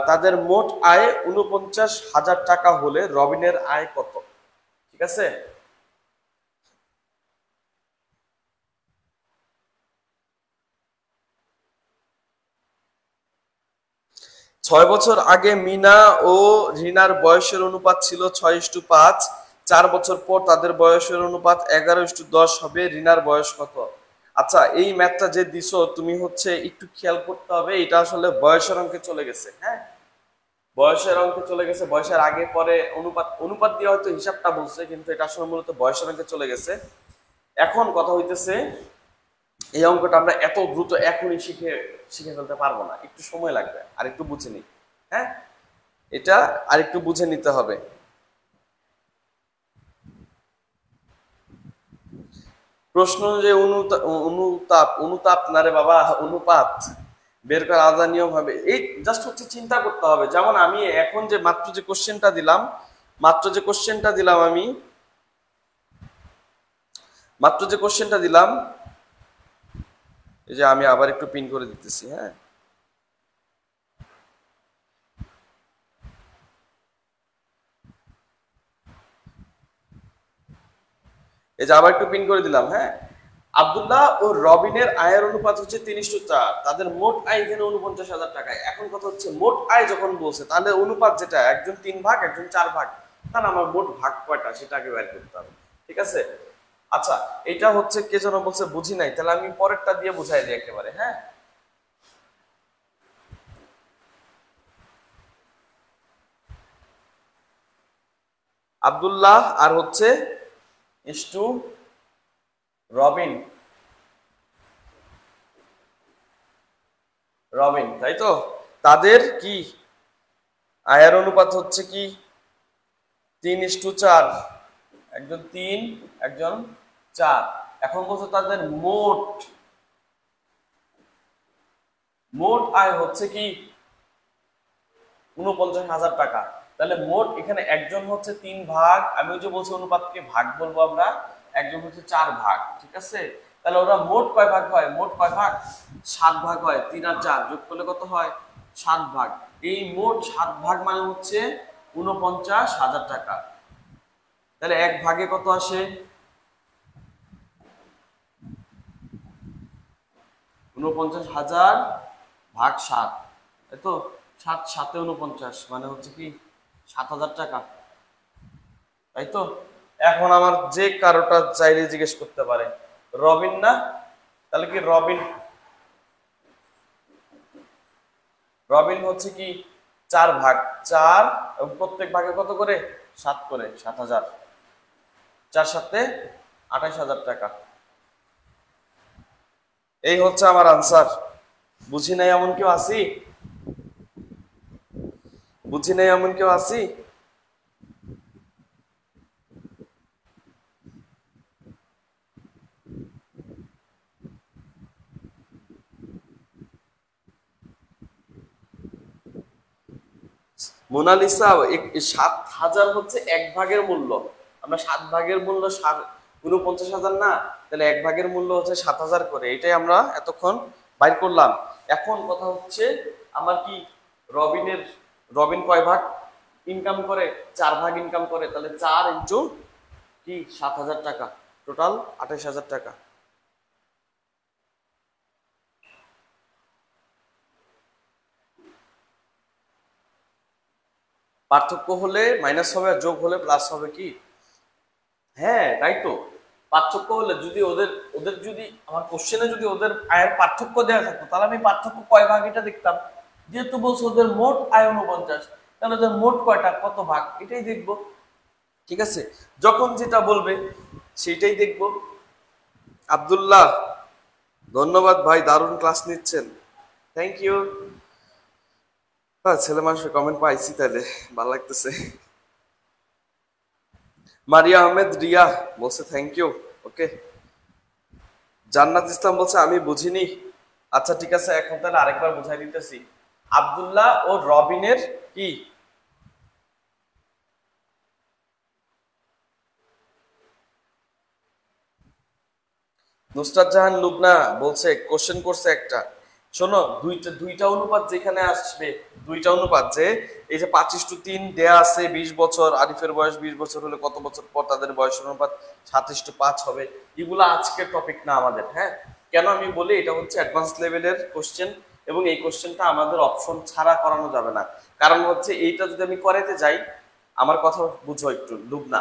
তাদের মোট আয় 49,000 টাকা হলে রবিনের আয় কত? ঠিক আছে। 6 বছর আগে মিনা ও রিনার বয়সের অনুপাত ছিল 6:5। 4 বছর পর তাদের বয়সের অনুপাত 11:10 হবে। রিনার বয়স কত? আচ্ছা, এই ম্যাথটা যে দিছো তুমি হচ্ছে একটু খেয়াল করতে হবে, এটা আসলে বয়সের অঙ্কে চলে গেছে। হ্যাঁ, বয়সের অঙ্কে চলে গেছে, বয়সের আগে পরে অনুপাত অনুপাত দিয়ে হয়তো হিসাবটা বলছে, কিন্তু এটা আসলে মূলত বয়সের অঙ্কে চলে গেছে। এখন কথা হইতেছে, এই অঙ্কটা আমরা এত দ্রুত এখনই শিখে শিখে ফেলতে পারবো না, একটু সময় লাগবে, আর একটু বুঝে নিই। হ্যাঁ, এটা আর একটু বুঝে নিতে হবে। প্রশ্ন যে অনুতাপ অনুতাপ না রে বাবা, অনুপাত বের করার আলাদা নিয়ম হবে। এই জাস্ট হচ্ছে চিন্তা করতে হবে। যেমন আমি এখন যে মাত্র যে কোশ্চেনটা দিলাম, মাত্র যে কোশ্চেনটা দিলাম আমি মাত্র যে কোশ্চেনটা দিলাম, এই যে আমি আবার একটু পিন করে দিতেছি। হ্যাঁ, এই যে আবার একটু পিন করে দিলাম। হ্যাঁ, আব্দুল্লাহ ও রবিনের আয়ের অনুপাত হচ্ছে 3:4। তাদের মোট আয় এখানে 49,000 টাকা। এখন কথা হচ্ছে মোট আয় যখন বলছে, তাহলে অনুপাত যেটা, একজন 3 ভাগ একজন 4 ভাগ, তাহলে আমার মোট ভাগ কয়টা সেটা আগে বের করতে হবে। ঠিক আছে। আচ্ছা, এটা হচ্ছে কে যেন বলছে বুঝি নাই, তাহলে আমি পরেরটা দিয়ে বুঝাই দিই একেবারে। হ্যাঁ, আব্দুল্লাহ আর হচ্ছে ইস্টু রবিন, রবিন, তাই তো? তাদের কি আয়ের অনুপাত হচ্ছে কি 3:4। একজন 3, একজন 4। এখন বলছে তাদের মোট মোট আয় হচ্ছে কি 49,000 টাকা। তাহলে মোট এখানে একজন হচ্ছে 3 ভাগ, আমি ওই যে বলছি অনুপাতকে ভাগ বলবো আমরা, একজন হচ্ছে 4 ভাগ। ঠিক আছে। তাহলে ওরা মোট কয় ভাগ হয়? মোট কয় ভাগ? 7 ভাগ হয়। 3 আর 4 যোগ করলে কত হয়? 7 ভাগ। এই মোট 7 ভাগ মানে হচ্ছে 49,000 টাকা। তাহলে 1 ভাগে কত আসে? 49,000 ভাগ 7, তাই তো? 7 7 49 মানে হচ্ছে কি 7,000 টাকা, তাই তো? এখন আমার যে কারোটা চাইলে জিজ্ঞেস করতে পারে রবিন না, তাহলে কি রবিন, রবিন হচ্ছে কি 4 ভাগ, 4 এবং প্রত্যেক ভাগে কত করে? 7 করে, 7,000। 4 7 28,000 টাকা। এই হচ্ছে আমার আনসার। বুঝি নাই এমন কেউ আছি? বুঝি নাই এমন কেউ আছি? মোনালিসা, 7,000 হচ্ছে 1 ভাগের মূল্য। আমরা 7 ভাগের মূল্য 49,000 না, তাহলে 1 ভাগের মূল্য হচ্ছে 7,000 করে। এটাই আমরা এতক্ষণ বাইর করলাম। এখন কথা হচ্ছে আমার কি রবিনের, রবিন কয় ভাগ ইনকাম করে? 4 ভাগ ইনকাম করে। তাহলে 4 ইন্টু কি 7,000 টাকা, টোটাল 28,000 টাকা। পার্থক্য হলে মাইনাস হবে, আর যোগ হলে প্লাস হবে। কি? হ্যাঁ, তাই তো। পার্থক্য হলে যদি ওদের ওদের যদি আমার কোশ্চেনে যদি ওদের আয়ের পার্থক্য দেওয়া থাকতো, তাহলে আমি পার্থক্য কয় ভাগ এটা দেখতাম। যেহেতু বলছে ওদের মোট আয় 49, তাহলে ওদের মোট কয়টা, কত ভাগ, এটাই দেখবো। ঠিক আছে। যখন যেটা বলবে সেইটাই দেখবো। আব্দুল্লাহ, ধন্যবাদ ভাই, দারুণ ক্লাস নিচ্ছেন। Thank you. হ্যাঁ, ছেলে মানুষের কমেন্ট পাইছি, তাহলে ভালো লাগতেছে। মারিয়া আহমেদ রিয়া বলছে থ্যাংক ইউ। ওকে। জান্নাত ইসলাম বলছে আমি বুঝিনি। আচ্ছা ঠিক আছে, এখন তাহলে আরেকবার বুঝাই দিতেছি। আব্দুল্লাহ ও রবিনের কি নুসরাত জাহান লুবনা বলছে, কোশ্চেন করছে একটা, শোনো, দুইটা দুইটা অনুপাত যেখানে আসবে, দুইটা অনুপাত যে এই যে 5:3 দেয়া আছে, 20 বছর, আরিফের বয়স 20 বছর হলে কত বছর পর তাদের বয়স অনুপাত 7:5 হবে, এগুলো আজকের টপিক না আমাদের। হ্যাঁ, কেন আমি বলি, এটা হচ্ছে অ্যাডভান্স লেভেলের কোশ্চেন, এবং এই কোশ্চেনটা আমাদের অপশন ছাড়া করানো যাবে না। কারণ হচ্ছে এইটা যদি আমি করাইতে যাই, আমার কথা বুঝো একটু লুবনা,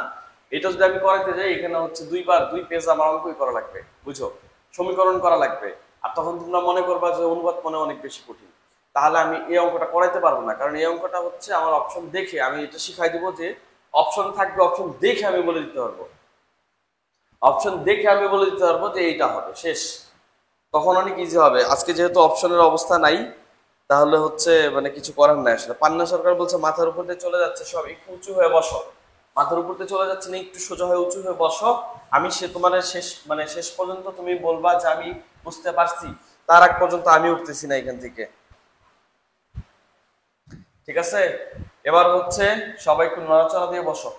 এটা যদি আমি করাইতে যাই, এখানে হচ্ছে দুইবার 2 পেজ আমার অঙ্কই করা লাগবে, বুঝো, সমীকরণ করা লাগবে। আর তখন তোমরা মনে করবা যে অনুপাত মনে অনেক বেশি কঠিন, তাহলে আমি এই অঙ্কটা করাইতে পারবো না। কারণ এই অঙ্কটা হচ্ছে আমার অপশন দেখে আমি এটা শিখাই দিব যে অপশন থাকবে, অপশন দেখে আমি বলে দিতে পারবো, অপশন দেখে আমি বলে দিতে পারবো যে এইটা হবে, শেষ। তখন অনেক ইজি হবে। আজকে যেহেতু অপশনের অবস্থা নাই, তাহলে হচ্ছে মানে কিছু করার নাই আসলে। পান্না সরকার বলছে মাথার উপর দিয়ে চলে যাচ্ছে সব, একটু উঁচু হয়ে বসো। মাথার উপর দিয়ে চলে যাচ্ছে না, একটু সোজা হয়ে উঁচু হয়ে বসো। আমি সে তোমার শেষ মানে শেষ পর্যন্ত তুমি বলবা যে আমি বুঝতে পারছি, তার আগ পর্যন্ত আমি উঠতেছি না এখান থেকে। ঠিক আছে, এবার হচ্ছে সবাই একটু নড়াচড়া দিয়ে বসো।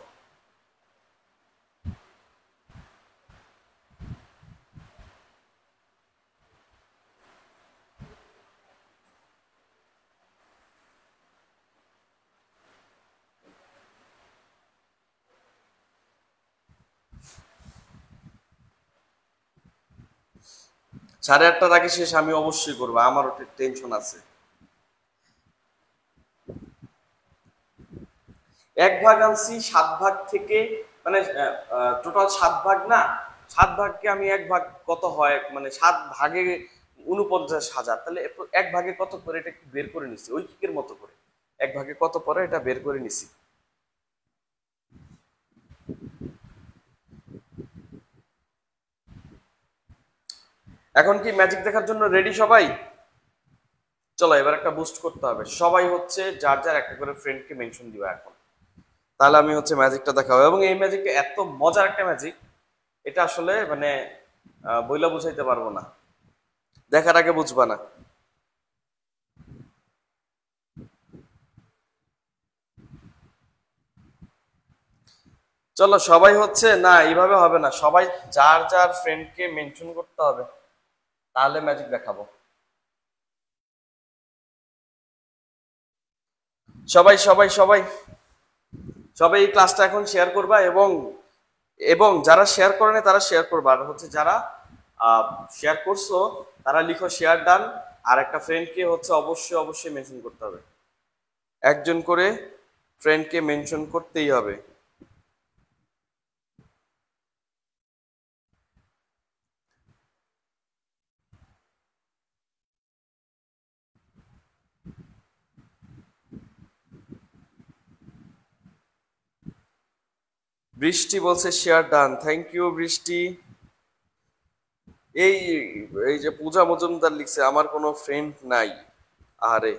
সাড়ে 8টার আগে শেষ আমি অবশ্যই করবো, আমারও টেনশন আছে। 1 ভাগ আনছি 7 ভাগ থেকে, মানে টোটাল 7 ভাগ না, 7 ভাগকে আমি 1 ভাগ কত হয়, মানে 7 ভাগে 49,000, তাহলে 1 ভাগে কত করে এটা একটু বের করে নিছি ঐকিকের মতো করে, 1 ভাগে কত পরে এটা বের করে নিছি। এখন কি ম্যাজিক দেখার জন্য রেডি সবাই? চলো এবার একটা বুস্ট করতে হবে, সবাই হচ্ছে যার যার একটা করে ফ্রেন্ডকে মেনশন দিবা এখন, তাহলে আমি হচ্ছে ম্যাজিকটা দেখাবো। এবং এই ম্যাজিকটা এত মজার একটা ম্যাজিক, এটা আসলে মানে বইলা বুঝাইতে পারবো না, দেখার আগে বুঝবা না। চলো সবাই হচ্ছে, না এইভাবে হবে না, সবাই যার যার ফ্রেন্ডকে মেনশন করতে হবে, তাহলে ম্যাজিক দেখাবো। সবাই সবাই সবাই সবাই এই ক্লাসটা এখন শেয়ার করবা, এবং এবং যারা শেয়ার করে না তারা শেয়ার করবা, আর হচ্ছে যারা শেয়ার করছো তারা লিখো শেয়ার ডান। আর একটা ফ্রেন্ডকে হচ্ছে অবশ্যই অবশ্যই মেনশন করতে হবে, একজন করে ফ্রেন্ডকে মেনশন করতেই হবে। বৃষ্টি বলছে শেয়ার ডান, থ্যাংক ইউ বৃষ্টি। এই এই যে পূজা মজুমদার লিখছে আমার কোনো ফ্রেন্ড নাই, আরে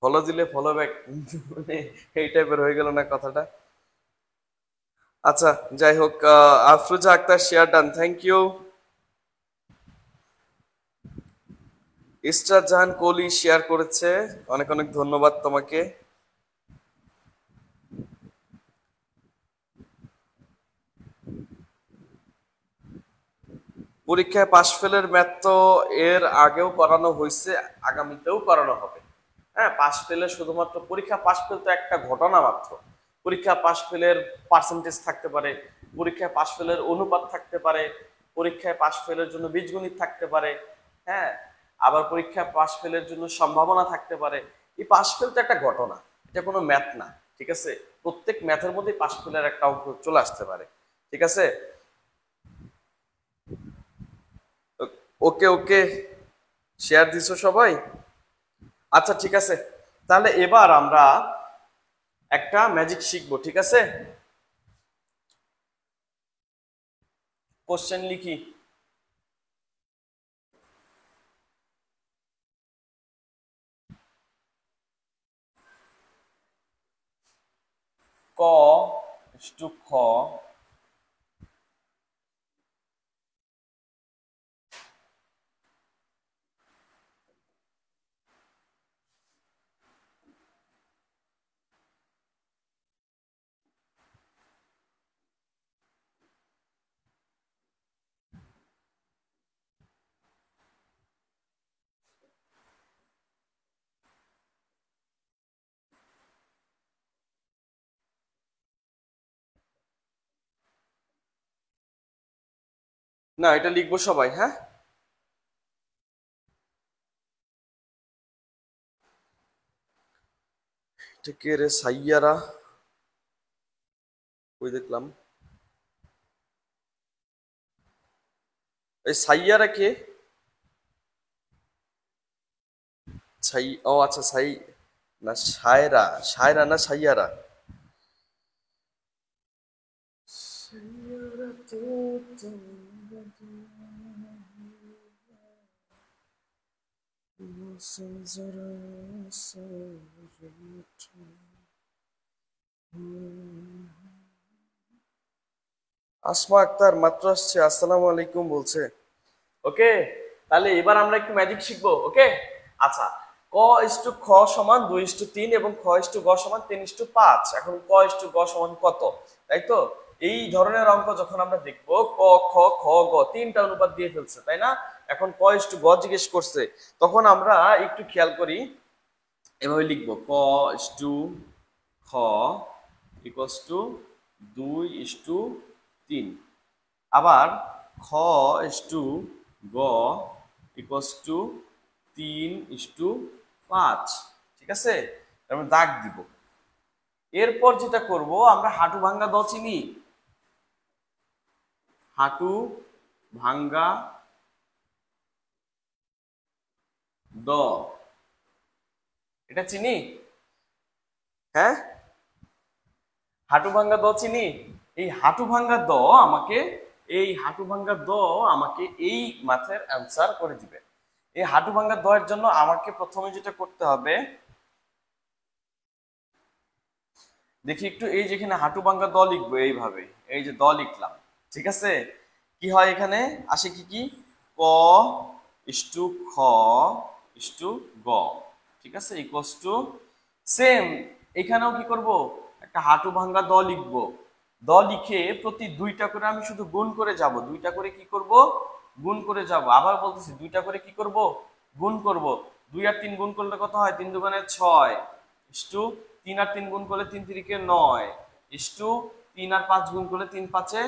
ফলো দিলে ফলো ব্যাক, মানে এই টাইপের হয়ে গেল না কথাটা। আচ্ছা, যাই হোক, Afroza Akter share done, thank you. Israt Jahan Kohli share করেছে, অনেক অনেক ধন্যবাদ তোমাকে। পরীক্ষায় পাশ ফেলের ম্যাথ তো এর আগেও করানো হয়েছে, আগামীতেও করানো হবে। হ্যাঁ, পাশ ফেলের শুধুমাত্র পরীক্ষা পাশ ফেল তো একটা ঘটনা মাত্র। পরীক্ষা পাশ ফেলের পার্সেন্টেজ থাকতে পারে, পরীক্ষায় পাশ ফেলের অনুপাত থাকতে পারে, পরীক্ষায় পাশ ফেলের জন্য বীজগণিত থাকতে পারে। হ্যাঁ, আবার পরীক্ষায় পাশ ফেলের জন্য সম্ভাবনা থাকতে পারে। এই পাশ ফেল তো একটা ঘটনা, এটা কোনো ম্যাথ না। ঠিক আছে, প্রত্যেক ম্যাথের মধ্যেই পাশ ফেলের একটা অঙ্ক চলে আসতে পারে। ঠিক আছে, ওকে ওকে, শেয়ার দিছো সবাই? আচ্ছা ঠিক আছে, তাহলে এবার আমরা একটা ম্যাজিক শিখবো, ঠিক আছে? কোশ্চেন লিখি। ক টু খ, না, এটা লিখবো সবাই, হ্যাঁ। এটা কে রে? সাইয়ারা, ওই দেখলাম। এই সাইয়ারা কে? ও আচ্ছা, না সায়রা, সায়রা না সাইয়ারা? আসমা আক্তার মাত্র আসছে, আসসালামু আলাইকুম বলছে। ওকে, তাহলে এবার আমরা একটু ম্যাজিক শিখবো। ওকে, আচ্ছা। ক ইস্টু খ সমান 2:3 এবং খ ইস্টু গ সমান 3:5। এখন ক ইস্টু গ সমান কত, তাই তো? এই ধরনের অঙ্ক যখন আমরা দেখবো, ক খ খ গ তিনটা অনুপাত দিয়ে ফেলছে, তাই না? এখন ক ইস্টু গ জিজ্ঞেস করছে, তখন আমরা একটু খেয়াল করি, এভাবে লিখবো ক ইস্টু খ ইকুয়ালস টু 2:3। আবার খ ইস্টু গ ইকুয়ালস টু 3:5। ঠিক আছে, আমরা দাগ দিব। এরপর যেটা করব, আমরা হাঁটু ভাঙ্গা দ চিনি? হাঁটু ভাঙ্গা দ, এটা চিনি? হ্যাঁ, হাঁটু ভাঙ্গা দ চিনি। এই হাঁটু ভাঙ্গা দ আমাকে, এই হাঁটু ভাঙ্গা দ আমাকে এই ম্যাথের অ্যান্সার করে দিবে। এই হাঁটু ভাঙ্গা দ এর জন্য আমাকে প্রথমে যেটা করতে হবে, দেখি একটু, এই যেখানে হাঁটু ভাঙ্গা দ লিখবো এইভাবে, এই যে দ লিখলাম, ঠিক আছে? কি হয় এখানে আসে, কি কি? ক ইস্টু খ ইস্টু গ, ঠিক আছে, ইকুয়ালস টু সেম। এখানেও কি করব, একটা হাঁটু ভাঙ্গা দ লিখবো। দ লিখে প্রতি দুইটা করে আমি শুধু গুণ করে যাব, দুইটা করে কি করব, গুণ করে যাব। আবার বলতেছি, দুইটা করে কি করব, গুণ করব। 2 আর 3 গুণ করলে কত হয়? 3 দুগুণে 6 ইস্টু 3 আর 3 গুণ করলে 3 3 কে 9 ইস্টু 3 আর 5 গুণ করলে 3 5 এ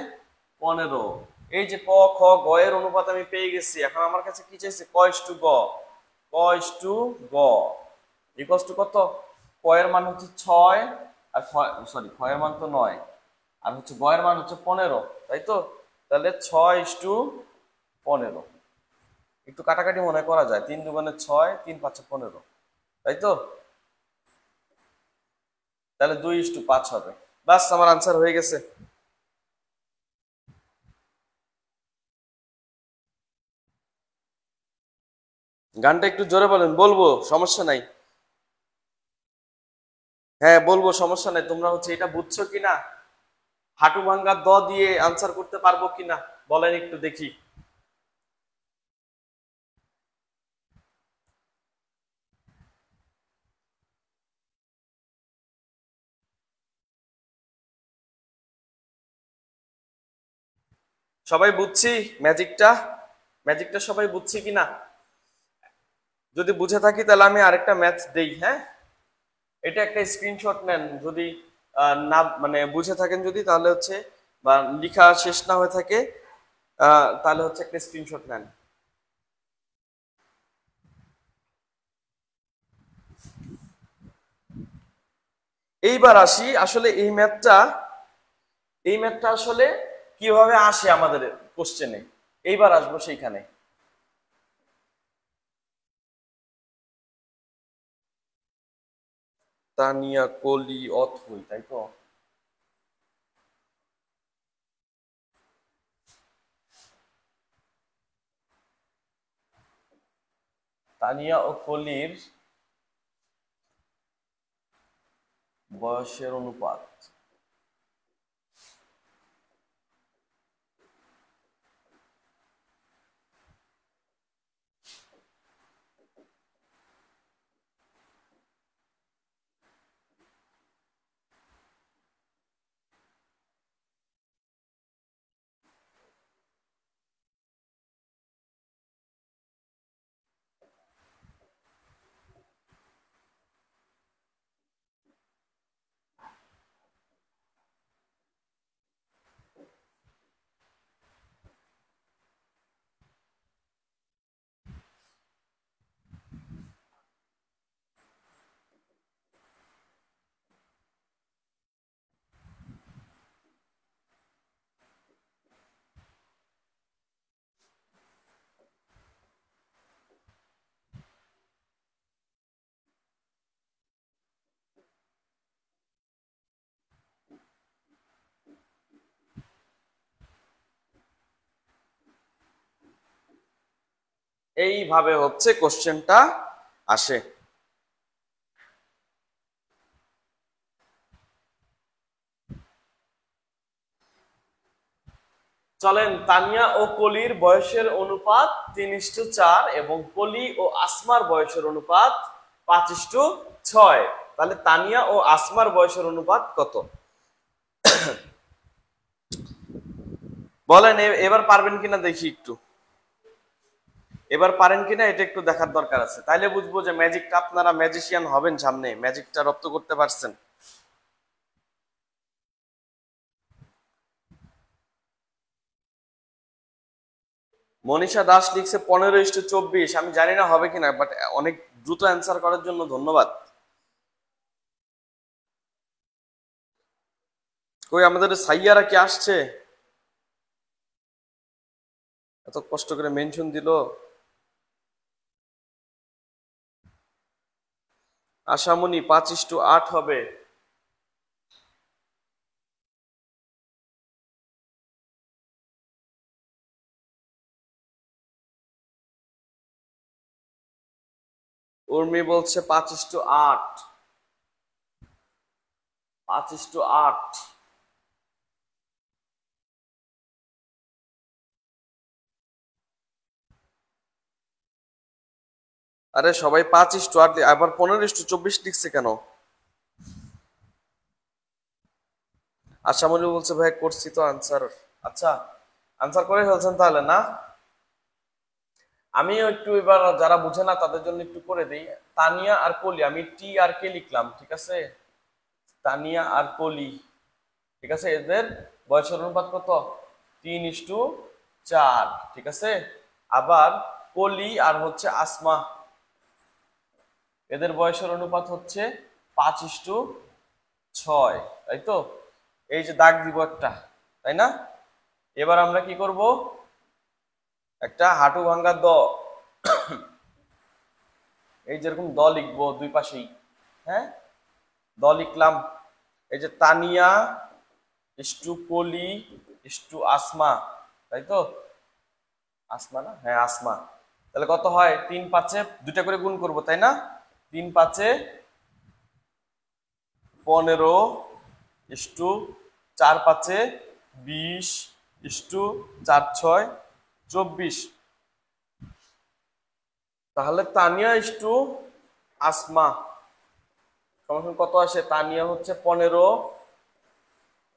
15। এই যে ক খ গ এর অনুপাত আমি পেয়ে গেছি। এখন আমার কাছে কি চাইছে? ক ইস্টু গ, ক ইস্টু গ ইকুয়ালস টু কত? ক এর মান হচ্ছে 6, আর সরি, খ এর মান তো 9, আর হচ্ছে গ এর মান হচ্ছে 15, তাই তো? তাহলে 6:15। একটু কাটাকাটি মনে করা যায়, 3 দুগুণে 6, 3 5 15, তাই তো? তাহলে 2:5 হবে। বাস, আমার আনসার হয়ে গেছে। গানটা একটু জোরে বলেন। বলবো, সমস্যা নাই। হ্যাঁ বলবো, সমস্যা নাই। তোমরা হচ্ছে এটা বুঝছো কিনা, হাঁটু ভাঙ্গা দ দিয়ে আনসার করতে পারবো কিনা বলেন একটু দেখি। সবাই বুঝছি ম্যাজিকটা? ম্যাজিকটা সবাই বুঝছি কিনা? যদি বুঝে থাকি তাহলে আমি আরেকটা ম্যাথ দেই, হ্যাঁ। এটা একটা স্ক্রিনশট নেন, যদি না মানে বুঝে থাকেন যদি, তাহলে হচ্ছে, বা লেখা শেষ না হয়ে থাকে, তাহলে হচ্ছে একটা স্ক্রিনশট নেন। এইবার আসি আসলে এই ম্যাথটা আসলে কিভাবে আসে আমাদের কোশ্চেনে। এইবার আসবো সেইখানে। তানিয়া কলি অথই, তাই তো? তানিয়া ও কলির বয়সের অনুপাত। এইভাবে হচ্ছে কোশ্চেনটা আসে। চলেন, তানিয়া ও কলির বয়সের অনুপাত 3:4 এবং কলি ও আসমার বয়সের অনুপাত 5:6। তাহলে তানিয়া ও আসমার বয়সের অনুপাত কত বলেন? এবার পারবেন কিনা দেখি একটু, এবার পারেন কিনা এটা একটু দেখার দরকার আছে, তাইলে বুঝবো যে ম্যাজিকটা আপনারা ম্যাজিশিয়ান হবেন, সামনে ম্যাজিকটা রপ্ত করতে পারছেন। মনীষা দাস লিখছে 15:24। আমি জানি না হবে কিনা, বাট অনেক দ্রুত অ্যান্সার করার জন্য ধন্যবাদ। কই আমাদের সাইয়ারা কি আসছে? এত কষ্ট করে মেনশন দিল। আশামণি 5:8 হবে। উর্মি বলছে 5:8। 5:8। আরে সবাই 5:8, আবার 15:24 লিখছে কেন? আশামণি বলছে ভাই করছি তো আনসার। আচ্ছা, আনসার করে ফেলছেন তাহলে না? আমিও একটু এবার যারা বুঝে না তাদের জন্য একটু করে দিই। তানিয়া আর কলি, আমি টি আর কে লিখলাম, ঠিক আছে? তানিয়া আর কলি, ঠিক আছে, এদের বয়সের অনুপাত কত? 3:4, ঠিক আছে। আবার কলি আর হচ্ছে আসমা, এদের বয়সের অনুপাত হচ্ছে 5:6, তাই তো? এই যে দাগ দিব একটা, তাই না? এবার আমরা কি করব, একটা হাঁটু ভাঙ্গা এই যেরকম লিখবো দুই পাশেই। হ্যাঁ, লিখলাম। এই যে তানিয়া ইস্টু কলি ইস্টু আসমা, তাই তো? আসমা না, হ্যাঁ আসমা। তাহলে কত হয়? 3 5-এ দুইটা করে গুণ করব, তাই না? 3 5-এ 15 ইস্টু 4 5-এ 20 ইস্টু 4 6 24। তাহলে তানিয়া ইস্টু আসমা সমান কত আসে? তানিয়া হচ্ছে 15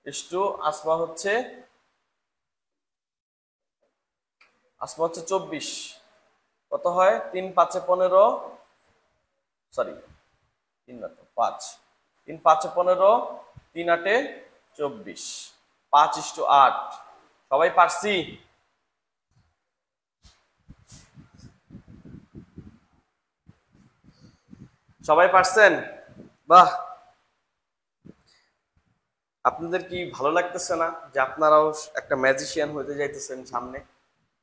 ইস্টু আসমা হচ্ছে 24। কত হয়? 3 5-এ 15, সরি 3 না তো 5, 3 5-এ 15, 3 8-এ 24, 5:8। সবাই পারছি? সবাই পারছেন? বাহ! আপনাদের কি ভালো লাগতেছে না যে আপনারাও একটা ম্যাজিশিয়ান হতে যাইতেছেন সামনে?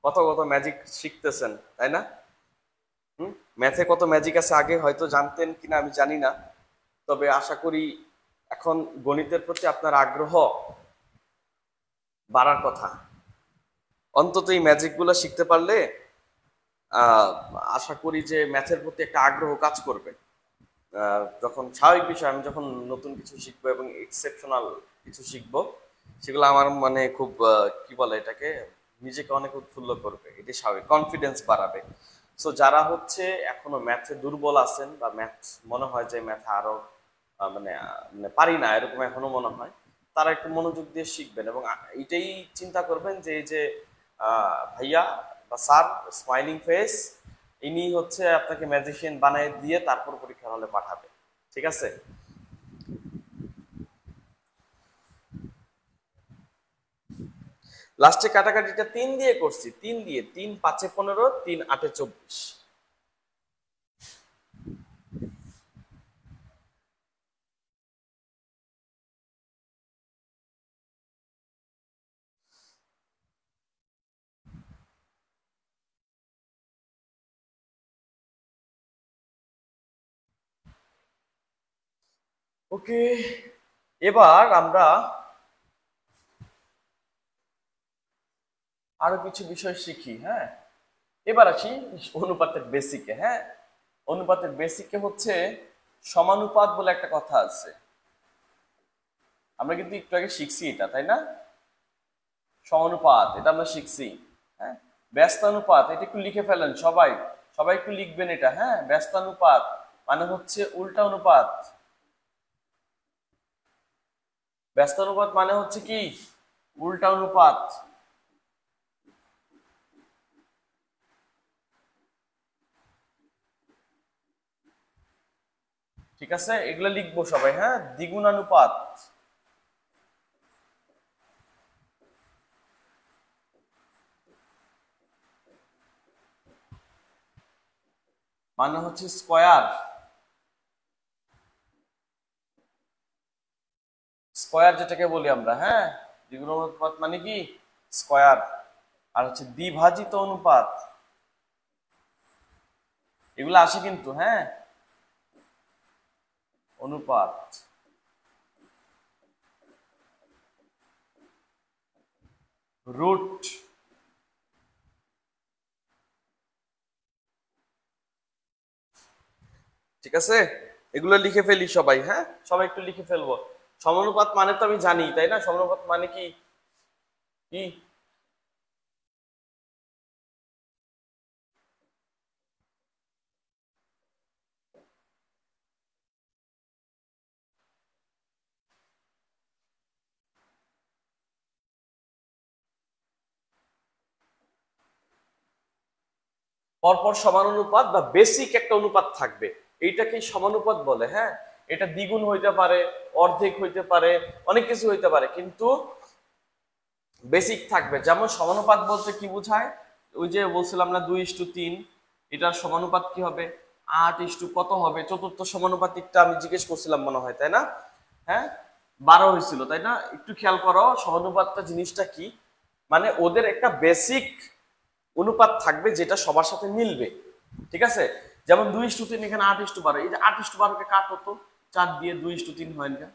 কত কত ম্যাজিক শিখতেছেন, তাই না? ম্যাথে কত ম্যাজিক আছে আগে হয়তো জানতেন কিনা আমি জানি না, তবে আশা করি এখন গণিতের প্রতি আপনার আগ্রহ বাড়ার কথা। অন্তত এই ম্যাজিক গুলো শিখতে পারলে আহ আশা করি যে ম্যাথের প্রতি একটা আগ্রহ কাজ করবে। যখন স্বাভাবিক বিষয়, আমি যখন নতুন কিছু শিখবো এবং এক্সেপশনাল কিছু শিখবো, সেগুলো আমার মানে খুব কি বলে এটাকে, নিজেকে অনেক উৎফুল্ল করবে, এটি স্বাভাবিক, কনফিডেন্স বাড়াবে। সো যারা হচ্ছে এখনো ম্যাথে দুর্বল আছেন বা ম্যাথ মনে হয় যে ম্যাথে আরো মানে পারি না এরকম এখনো মনে হয়, তারা একটু মনোযোগ দিয়ে শিখবেন এবং এটাই চিন্তা করবেন যে এই যে ভাইয়া বা স্যার স্মাইলিং ফেস, ইনি হচ্ছে আপনাকে ম্যাজিশিয়ান বানিয়ে দিয়ে তারপর পরীক্ষার হলে পাঠাবে, ঠিক আছে? লাস্টে কাটাকাটিটা 3 দিয়ে করছি, 3 দিয়ে, 3 5-এ 15, 3 8-এ 24। ওকে, এবার আমরা আরো কিছু বিষয় শিখি। হ্যাঁ, এবার আসি অনুপাতের বেসিকে। হ্যাঁ, অনুপাতের বেসিকে হচ্ছে সমানুপাত বলে একটা কথা আছে, আমরা কিন্তু একটু আগে শিখছি এটা, তাই না? সমানুপাত এটা আমরা শিখছি। হ্যাঁ, ব্যস্তানুপাত এটা একটু লিখে ফেলেন সবাই, সবাই একটু লিখবেন এটা। হ্যাঁ, ব্যস্তানুপাত মানে হচ্ছে উল্টা অনুপাত। ব্যস্তানুপাত মানে হচ্ছে কি উল্টা অনুপাত। ঠিক আছে, এগুলো লিখবো সবাই। হ্যাঁ, দ্বিগুণানুপাত মানে হচ্ছে স্কয়ার। স্কয়ার যেটাকে বলি আমরা। হ্যাঁ, দ্বিগুণ অনুপাত মানে কি স্কয়ার। আর হচ্ছে দ্বিভাজিত অনুপাত, এগুলো আসে কিন্তু। হ্যাঁ, অনুপাত রুট, ঠিক আছে, এগুলো লিখে ফেলি সবাই। হ্যাঁ, সবাই একটু লিখে ফেলবো। সমানুপাত মানে তো আমি জানি, তাই না? সমানুপাত মানে কি কি পরপর সমানুপাত বা বেসিক একটা অনুপাত থাকবে, এইটাকেই সমানুপাত বলে। হ্যাঁ, এটা দ্বিগুণ হইতে পারে, অর্ধেক হইতে পারে, অনেক কিছু হইতে পারে, কিন্তু বেসিক থাকবে। যেমন সমানুপাত বলতে কি বোঝায়, ওই যে বলছিলাম না 2:3, এটার সমানুপাত কি হবে 8 কত হবে, চতুর্থ সমানুপাতিকটা আমি জিজ্ঞেস করছিলাম মনে হয়, তাই না? হ্যাঁ, 12 হয়েছিল, তাই না? একটু খেয়াল করো সমানুপাতটা জিনিসটা কি। মানে ওদের একটা বেসিক অনুপাত থাকবে যেটা সবার সাথে মিলবে। ঠিক আছে, যেমন 2:3, এখানে 8:12, এই যে 8:12কে কাটো তো 4 দিয়ে, 2:3 হয় না,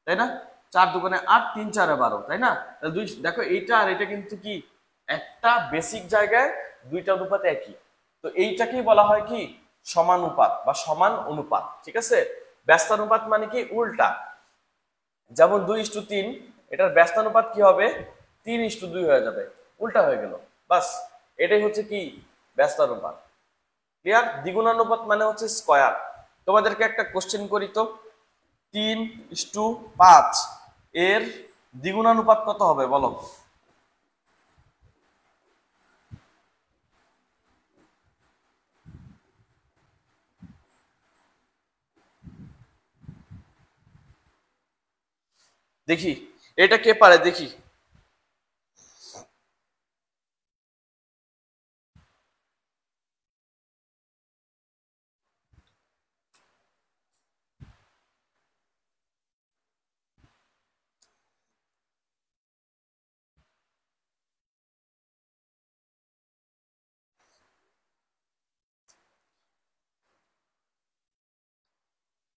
তাই না? 4 দুগুণে 8, 3 4 12, তাই না? দুই, দেখো এইটা আর এটা কিন্তু কি একটা বেসিক জায়গায় দুইটা অনুপাত একই। তো এইটাকেই বলা হয় কি সমানুপাত বা সমান অনুপাত। ঠিক আছে, ব্যস্তানুপাত মানে কি উল্টা। যেমন 2:3, এটার ব্যস্তানুপাত কি হবে 3:2 হয়ে যাবে, উল্টা হয়ে গেল। বাস, এটাই হচ্ছে কি ব্যস্তানুপাত। ক্লিয়ার? দ্বিগুণানুপাত মানে হচ্ছে স্কয়ার। তোমাদেরকে একটা কোশ্চেন করি তো, 3:5 এর দ্বিগুণানুপাত কত হবে বলো? দেখি, এটা কে পারে দেখি।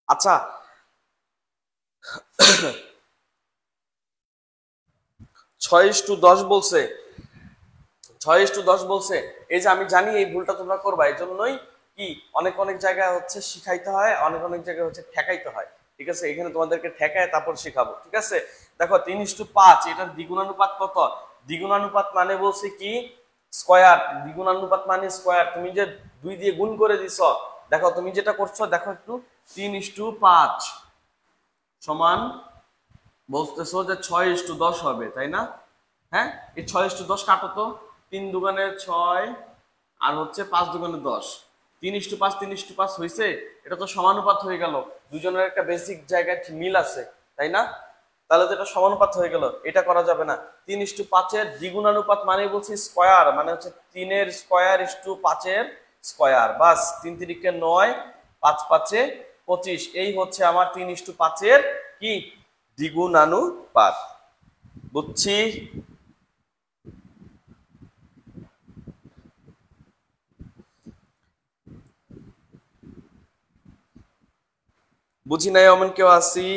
আচ্ছা, 6:10 বলছে, 6:10 বলছে। এই যে আমি জানি এই ভুলটা তোমরা করবা, এই জন্যই কি অনেক অনেক জায়গায় হচ্ছে শিখাইতে হয়, অনেক অনেক জায়গায় হচ্ছে ঠেকাইতে হয়। ঠিক আছে, এখানে তোমাদেরকে ঠেকায় তারপর শিখাবো। ঠিক আছে, দেখো 3:5 এটার দ্বিগুণানুপাত কত? দ্বিগুণানুপাত মানে বলছে কি স্কয়ার। দ্বিগুণানুপাত মানে স্কয়ার। তুমি যে 2 দিয়ে গুণ করে দিছ, দেখো তুমি যেটা করছো, দেখো একটু, 3:5 সমান বলতেছো যে 6:10 হবে, তাই না? হ্যাঁ, এই 6:10 কাটো তো, 3 দুগুণে 6 আর হচ্ছে 5 দুগুণে 10, 3:5 3:5 হয়েছে। এটা তো সমানুপাত হয়ে গেল, দুজনের একটা বেসিক জায়গায় মিল আছে, তাই না? তাহলে তো এটা সমানুপাত হয়ে গেল, এটা করা যাবে না। 3:5 দ্বিগুণানুপাত মানে বলছি স্কয়ার, মানে হচ্ছে 3 স্কয়ার ইস্টু 5 স্কয়ার। বাস, 3 3 9, 5 5 25, এই হচ্ছে আমার 3:5 কি দ্বিগুণানুপাত। বুঝছি? বুঝি নাই এমন কেউ আছি?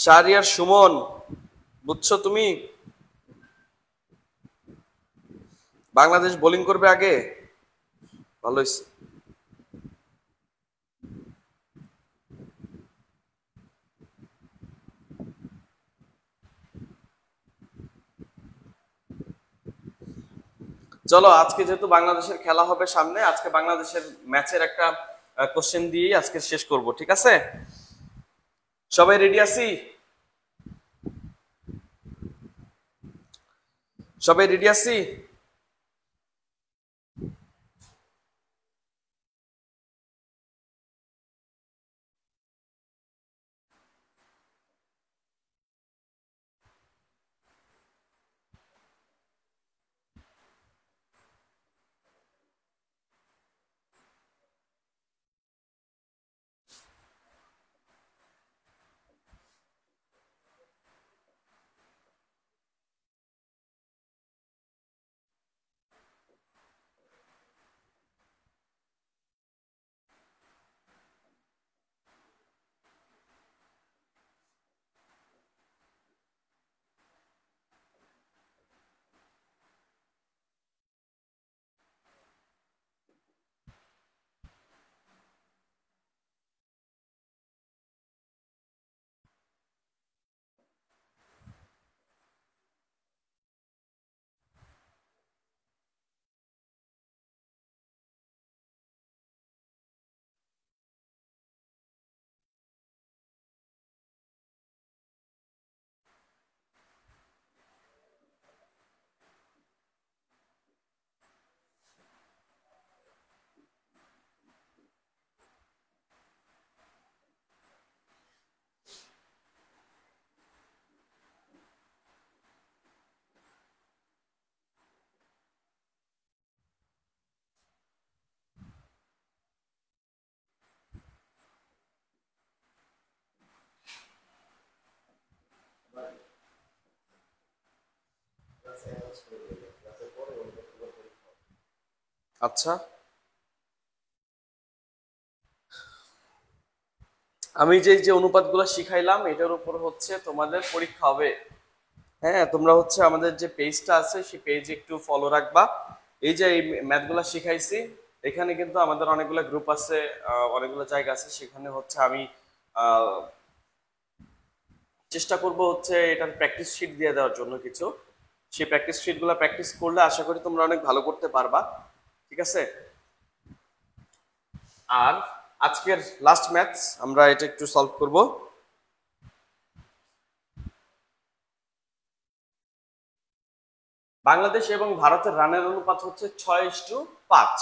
শাহরিয়ার সুমন, বুঝছো তুমি? বাংলাদেশ বোলিং করবে আগে, ভালো হয়েছে। চলো আজকে যেহেতু বাংলাদেশের খেলা হবে সামনে, আজকে বাংলাদেশের ম্যাচের একটা কোশ্চেন দিয়েই আজকে শেষ করব, ঠিক আছে? সবাই রেডি আছি? সবাই রেডি আছি? আচ্ছা, আমি যে যে অনুপাতগুলো শিখাইলাম এটার উপর হচ্ছে তোমাদের পরীক্ষা হবে। হ্যাঁ, তোমরা হচ্ছে আমাদের যে পেজটা আছে সেই পেজে একটু ফলো রাখবা। এই যে এই ম্যাথগুলো শিখাইছি, এখানে কিন্তু আমাদের অনেকগুলো গ্রুপ আছে, অনেকগুলো জায়গা আছে, সেখানে হচ্ছে আমি আহ, চেষ্টা করব হচ্ছে এটার প্র্যাকটিস শিট দিয়ে দেওয়ার জন্য কিছু। সেই প্র্যাকটিস শিটগুলো প্র্যাকটিস করলে আশা করি তোমরা অনেক ভালো করতে পারবা, ঠিক আছে? আর আজকের লাস্ট ম্যাথ আমরা এটা একটু সলভ করব। বাংলাদেশ এবং ভারতের রানের অনুপাত হচ্ছে 6:5।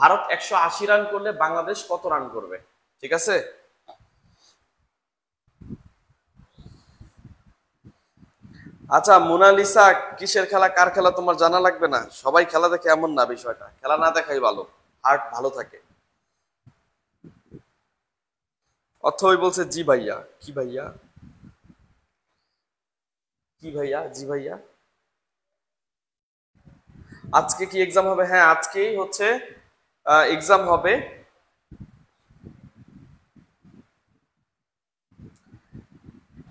ভারত 180 রান করলে বাংলাদেশ কত রান করবে? ঠিক আছে, আচ্ছা মোনালিসা, কিসের খেলা কার খেলা তোমার জানা লাগবে না? সবাই খেলা দেখে এমন না, বিষয়টা খেলা না দেখাই ভালো, হার্ট ভালো থাকে। অথই বলছে জি ভাইয়া। কি ভাইয়া? কি ভাইয়া? জি ভাইয়া। আজকে কি এক্সাম হবে? হ্যাঁ, আজকেই হচ্ছে এক্সাম হবে।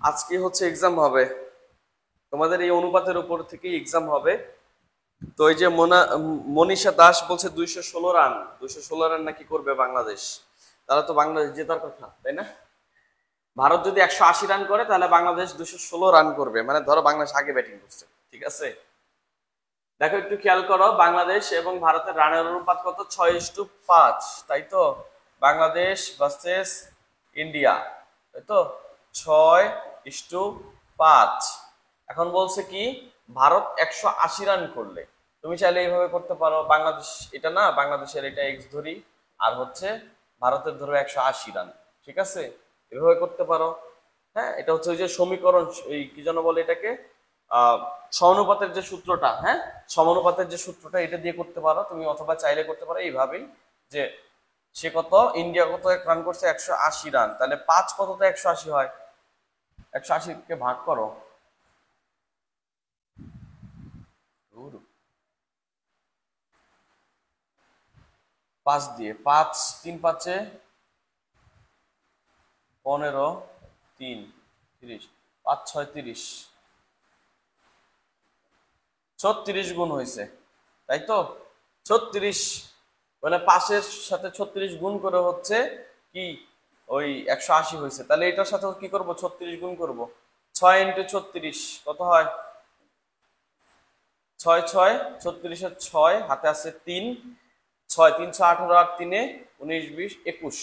আজকে হচ্ছে এক্সাম হবে, তোমাদের এই অনুপাতের উপর থেকেই এক্সাম হবে। তো এই যে মনীষা দাস বলছে 216 রান, 216 রান নাকি করবে বাংলাদেশ। তাহলে তো বাংলাদেশ জেতার কথা, তাই না? ভারত যদি 180 রান করে তাহলে বাংলাদেশ 216 রান করবে, মানে ধরো বাংলাদেশ আগে ব্যাটিং করছে, ঠিক আছে? দেখো একটু খেয়াল করো, বাংলাদেশ এবং ভারতের রানের অনুপাত কত? 6:5, তাই তো? বাংলাদেশ ভার্সেস ইন্ডিয়া, তাই তো? 6:5। এখন বলছে কি, ভারত 180 রান করলে, তুমি চাইলে এইভাবে করতে পারো, বাংলাদেশ এটা না, বাংলাদেশের এটা এক্স ধরি, আর হচ্ছে ভারতের ধরো 180 রান, ঠিক আছে? এভাবে করতে পারো। হ্যাঁ, এটা হচ্ছে ওই যে সমীকরণ, এই কি যেন বলে এটাকে, আহ সমানুপাতের যে সূত্রটা, হ্যাঁ, সমানুপাতের যে সূত্রটা, এটা দিয়ে করতে পারো তুমি, অথবা চাইলে করতে পারো এইভাবেই, যে সে কত, ইন্ডিয়া কত এক রান করছে, 180 রান, তাহলে 5 কততে 180 হয়? 180 কে ভাগ করো। ধুর, 5 দিয়ে, 5 3 5-এ 15, 3 30, 5 6 30, 36 গুণ হয়েছে। তাই তো 36, মানে পাশের সাথে 36 গুণ করে হচ্ছে কি ওই 180 হয়েছে। তাহলে এটার সাথে কি করব, 36 গুণ করব। 6 ইন্টু 36 কত হয়? 6 6 36 6, হাতে আছে 3, 6 318 আর 3 19 20 21,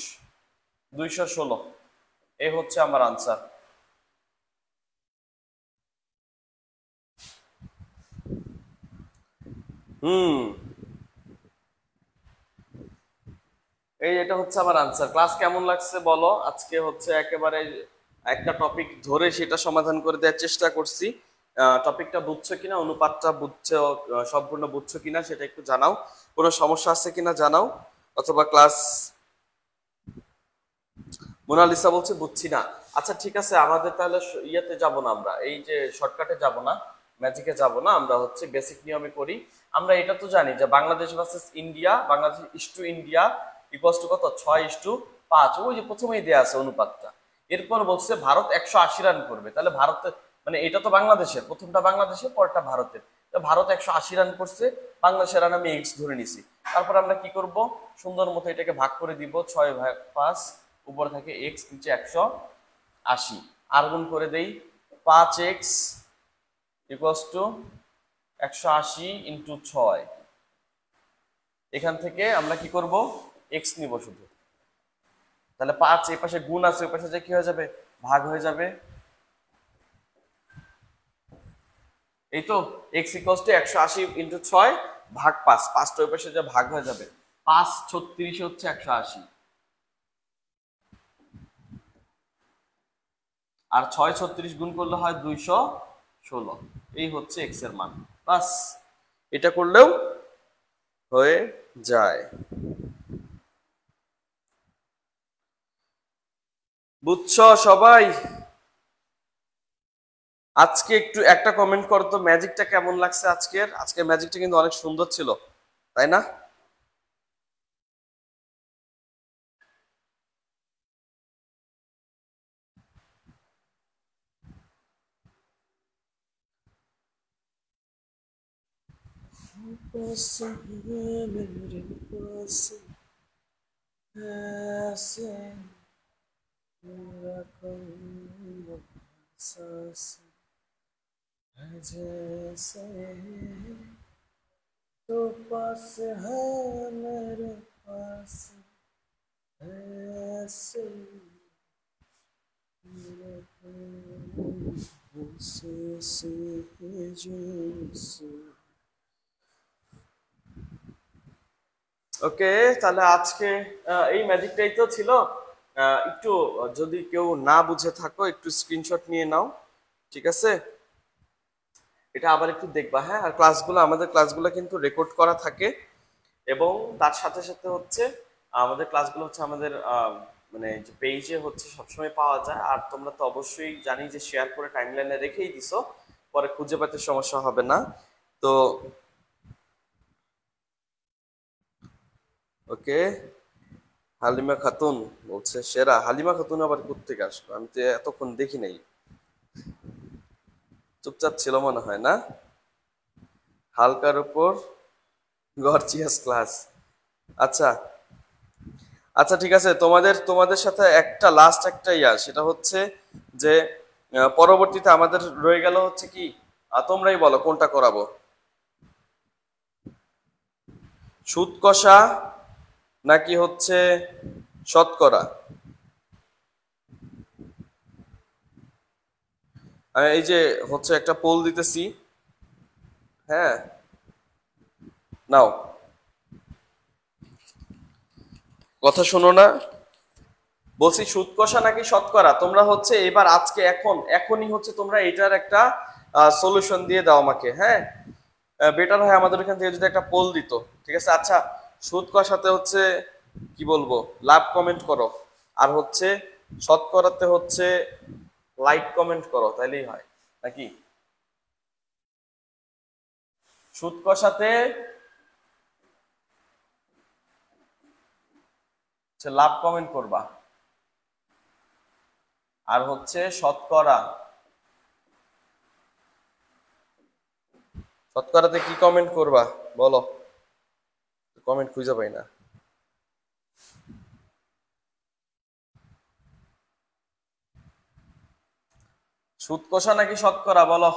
216। এই হচ্ছে আমার আনসার। হুম, এই এটা হচ্ছে আমার আনসার। ক্লাস কেমন লাগছে বলো? আজকে হচ্ছে একেবারে একটা টপিক ধরে সেটা সমাধান করে দেওয়ার চেষ্টা করছি। টপিকটা বুঝছো কিনা, অনুপাতটা বুঝছো, সম্পূর্ণ বুঝছো কিনা সেটা একটু জানাও। কোনো সমস্যা আছে কিনা জানাও। অথবা ক্লাস, মোনালিসা বলছে বুঝছি না। আচ্ছা ঠিক আছে, আমাদের তাহলে ইয়েতে যাব না, আমরা এই যে শর্টকাটে যাব না, ম্যাজিকে যাব না, আমরা হচ্ছে বেসিক নিয়মে করি। আমরা এটা তো জানি যে Bangladesh versus India, Bangladesh is to India equals to কত, 6:5। ওই যে প্রথমেই দেয়া আছে অনুপাতটা। এরপর বলছে ভারত 180 রান করবে। তাহলে ভারতের মানে এটা তো বাংলাদেশের, প্রথমটা বাংলাদেশের, পরটা ভারতের। তো ভারত 180 রান করছে, বাংলাদেশের রান আমি এক্স ধরে নিছি। তারপর আমরা কি করব, সুন্দর মতো এটাকে ভাগ করে দিব, 6/5, উপরে থাকে এক্স, নিচে 180। আর গুণ করে দেই, 5x ইকুয়ালস টু 180 ইন্টু 6। এখান থেকে আমরা কি করব, এক্স নিব শুধু। তাহলে 5 এই পাশে গুণ আছে, ওই পাশে যে কি হয়ে যাবে, ভাগ হয়ে যাবে। এই তো এক্স ইকুয়ালস টু 180 ইন্টু 6 ভাগ 5, 5টা ওই পাশে যে ভাগ হয়ে যাবে। 5 36 হচ্ছে 180, আর 6 36 গুণ করলে হয় 216। এই হচ্ছে এক্স এর মান। বাস, এটা করলেও হয়ে যায়। বুঝছো সবাই? আজকে একটু একটা কমেন্ট করো তো, ম্যাজিকটা কেমন লাগছে আজকের? আজকের ম্যাজিকটা কিন্তু অনেক সুন্দর ছিল, তাই না? तो पास है मेरे पास ऐसे ওকে, তাহলে আজকে এই ম্যাজিকটাই তো ছিল। একটু যদি কেউ না বুঝে থাকো একটু স্ক্রিনশট নিয়ে নাও, ঠিক আছে? এটা আবার একটু দেখবা, হ্যাঁ। আর ক্লাসগুলো, আমাদের ক্লাসগুলো কিন্তু রেকর্ড করা থাকে, এবং তার সাথে সাথে হচ্ছে আমাদের ক্লাসগুলো হচ্ছে আমাদের মানে যে পেজে হচ্ছে সবসময় পাওয়া যায়। আর তোমরা তো অবশ্যই জানি যে শেয়ার করে টাইমলাইনে রেখেই দিছো, পরে খুঁজে পেতে সমস্যা হবে না। তো ওকে, হালিমা খাতুন বলছে সেরা। হালিমা খাতুন আবার কোত্থেকে আসলো, আমি তো এতক্ষণ দেখি নাই, চুপচাপ ছিল মনে হয় না। হালকার উপর গর্জিয়াস ক্লাস। আচ্ছা আচ্ছা ঠিক আছে, তোমাদের তোমাদের সাথে একটা লাস্ট একটা সেটা হচ্ছে যে পরবর্তীতে আমাদের রয়ে গেল হচ্ছে কি, তোমরাই বলো কোনটা করাবো, সুদ কষা নাকি হচ্ছে শতকরা? আমি এই যে হচ্ছে একটা পোল দিতেছি, হ্যাঁ, নাও, কথা শোনো না, বলছি সুদ কষা নাকি শতকরা। তোমরা হচ্ছে এবার আজকে এখনই হচ্ছে তোমরা এটার একটা সলিউশন দিয়ে দাও আমাকে, হ্যাঁ। বেটার হয় আমাদের এখান থেকে যদি একটা পোল দিত, ঠিক আছে? আচ্ছা, সুদ কষাতে হচ্ছে কি বলবো, লাভ কমেন্ট করো, আর হচ্ছে শতকরাতে হচ্ছে লাইক কমেন্ট করো, তাইলেই হয় নাকি? সুদ কষাতে লাভ কমেন্ট করবা, আর হচ্ছে শতকরা, শতকরাতে কি কমেন্ট করবা বলো? কমেন্ট খুঁজে পাই না। সুদ কষা নাকি শতকরা বলো?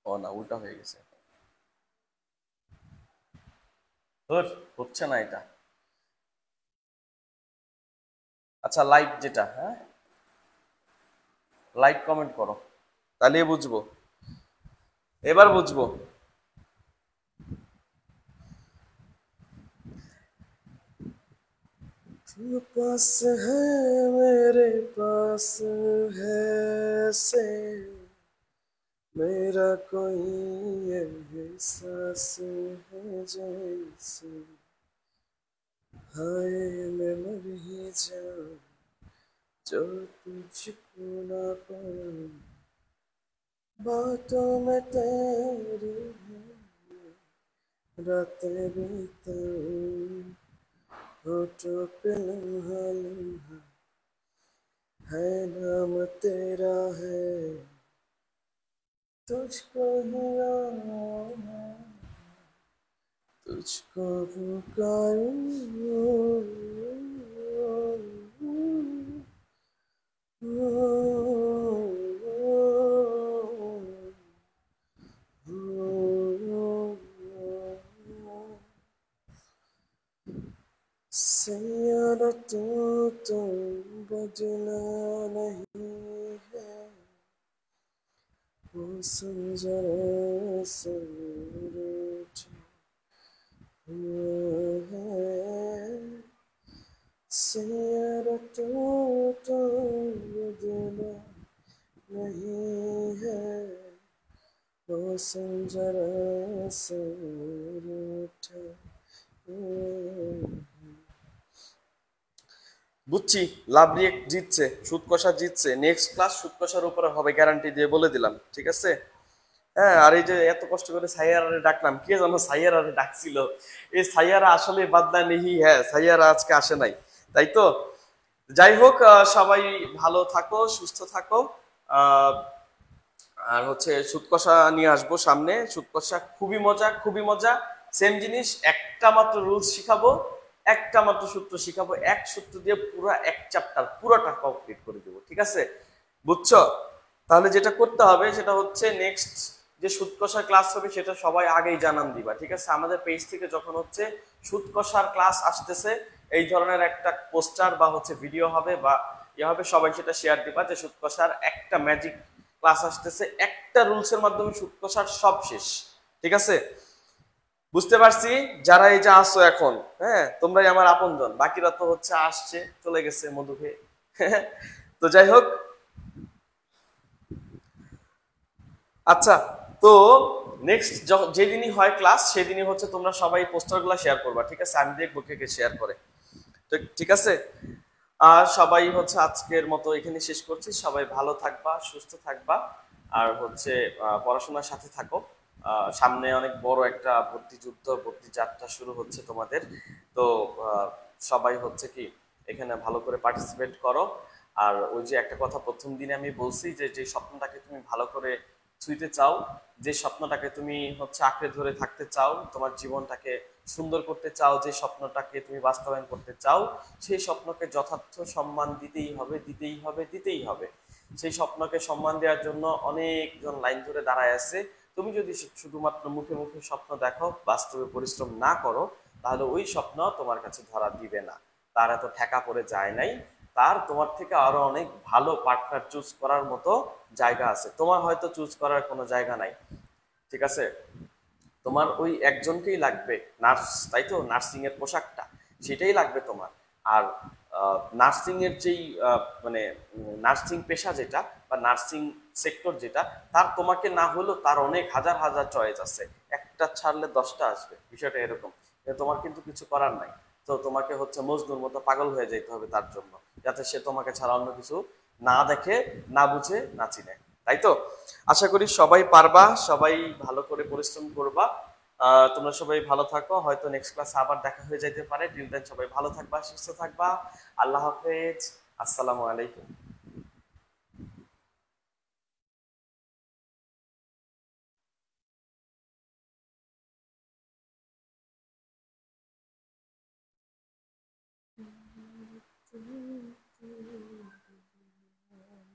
ও না, উল্টা হয়ে গেছে। হচ্ছে না এটা। আচ্ছা, লাইক যেটা, হ্যাঁ লাইক কমেন্ট করো, তাহলে বুঝবো, এবার বুঝবো। तू पास है, मेरे पास है से मेरा कोई एहसास है जैसे हाय मैं मर ही जाऊं जो तुझको ना पाऊं बातों में तेरी रातें बिताऊं होठों पे लम्हा लम्हा है नाम तेरा है तुझको ही आना तुझको सैयारा तो बदला नहीं है वो समझा समरूठ हुआ है सैयारा तो बदला नहीं है वो समझा समरूठ বুঝছি। লাভ রিয়েক্ট জিতছে, সুদ কষা জিতছে। নেক্সট ক্লাস সুদ কষার উপরে হবে, গ্যারান্টি দিয়ে বলে দিলাম, ঠিক আছে? হ্যাঁ, আর এই যে এত কষ্ট করে সাইয়ারারে ডাকলাম, কে যেন সাইয়ারারে ডাকছিল, এই সাইয়ারা আসলে বাদলা নেহি, হ্যাঁ সাইয়ারা আজকে আসে নাই, তাই তো? যাই হোক, সবাই ভালো থাকো, সুস্থ থাকো। আহ আর হচ্ছে সুদ কষা নিয়ে আসবো সামনে। সুদ কষা খুবই মজা, খুবই মজা। সেম জিনিস, একটা মাত্র রুলস শিখাবো, একটা মাত্র সূত্র শিখাবো, এক সূত্র দিয়ে পুরো এক চ্যাপ্টার পুরোটা কমপ্লিট করে দেবো, ঠিক আছে? বুঝছো? তাহলে যেটা করতে হবে সেটা হচ্ছে নেক্সট যে সুদ কষার ক্লাস হবে সেটা সবাই আগেই জানান দিবা, ঠিক আছে? আমাদের পেজ থেকে যখন হচ্ছে সুদ কষার ক্লাস আসতেছে এই ধরনের একটা পোস্টার বা হচ্ছে ভিডিও হবে বা ইয়ে হবে, সবাই সেটা শেয়ার দিবা যে সুদ কষার একটা ম্যাজিক ক্লাস আসতেছে, একটা রুলসের মাধ্যমে সুদ কষার সব শেষ, ঠিক আছে? বুঝতে পারছি। যারা এই যে আসছো এখন, হ্যাঁ তোমরাই আমার আপনজন, বাকিরা তো হচ্ছে আসছে চলে গেছে মধু খেয়ে। তো যাই হোক, আচ্ছা, তো নেক্সট যেদিনই হয় ক্লাস সেদিনই হচ্ছে তোমরা সবাই পোস্টারগুলো শেয়ার করবা, ঠিক আছে? আমি দেখবো কে কে শেয়ার করে। ঠিক আছে? আর সবাই হচ্ছে আজকের মতো এখানে শেষ করছি। সবাই ভালো থাকবা, সুস্থ থাকবা, আর হচ্ছে পড়াশোনার সাথে থাকো। সামনে অনেক বড় একটা ভর্তি যুদ্ধ, ভর্তি যাত্রা শুরু হচ্ছে তোমাদের। তো সবাই হচ্ছে কি এখানে ভালো করে পার্টিসিপেট করো। আর ওই যে একটা কথা প্রথম দিনে আমি বলছি যে যে স্বপ্নটাকে তুমি ভালো করে ছুঁইতে চাও, যে স্বপ্নটাকে তুমি হচ্ছে আঁকড়ে ধরে থাকতে চাও, তোমার জীবনটাকে সুন্দর করতে চাও, যে স্বপ্নটাকে তুমি বাস্তবায়ন করতে চাও, সেই স্বপ্নকে যথার্থ সম্মান দিতেই হবে, দিতেই হবে, দিতেই হবে। সেই স্বপ্নকে সম্মান দেওয়ার জন্য অনেকজন লাইন ধরে দাঁড়ায় আছে। তুমি যদি শুধুমাত্র মুখে মুখে স্বপ্ন দেখো, বাস্তবে পরিশ্রম না করো, তাহলে ওই স্বপ্ন তোমার কাছে ধরা দিবে না। তার এত ঠেকা পড়ে যায় নাই, তার তোমার থেকে আরো অনেক ভালো পার্টনার চুজ করার মতো জায়গা আছে। তোমার হয়তো চুজ করার কোনো জায়গা নাই, ঠিক আছে? তোমার ওই একজনকেই লাগবে, নার্স, তাই তো? নার্সিং এর পোশাকটা সেটাই লাগবে তোমার। আর নার্সিং এর যেই মানে নার্সিং পেশা যেটা বা নার্সিং সেক্টর যেটা, তার তোমাকে না হলেও তার অনেক হাজার হাজার চয়েস আছে, একটা ছাড়লে 10টা আসবে, বিষয়টা এরকম। তোমার কিন্তু কিছু করার নাই। তো তোমাকে হচ্ছে মজনুর মতো পাগল হয়ে যেতে হবে তার জন্য, যাতে সে তোমাকে ছাড়া অন্য কিছু না দেখে, না বুঝে, না চিনে, তাই তো? আশা করি সবাই পারবা, সবাই ভালো করে পরিশ্রম করবা। তোমরা সবাই ভালো থাকো, হয়তো নেক্সট ক্লাসে আবার দেখা হয়ে যেতে পারে। টিল দেন সবাই ভালো থাকবা, সুস্থ থাকবা। আল্লাহ হাফেজ, আসসালামু আলাইকুম।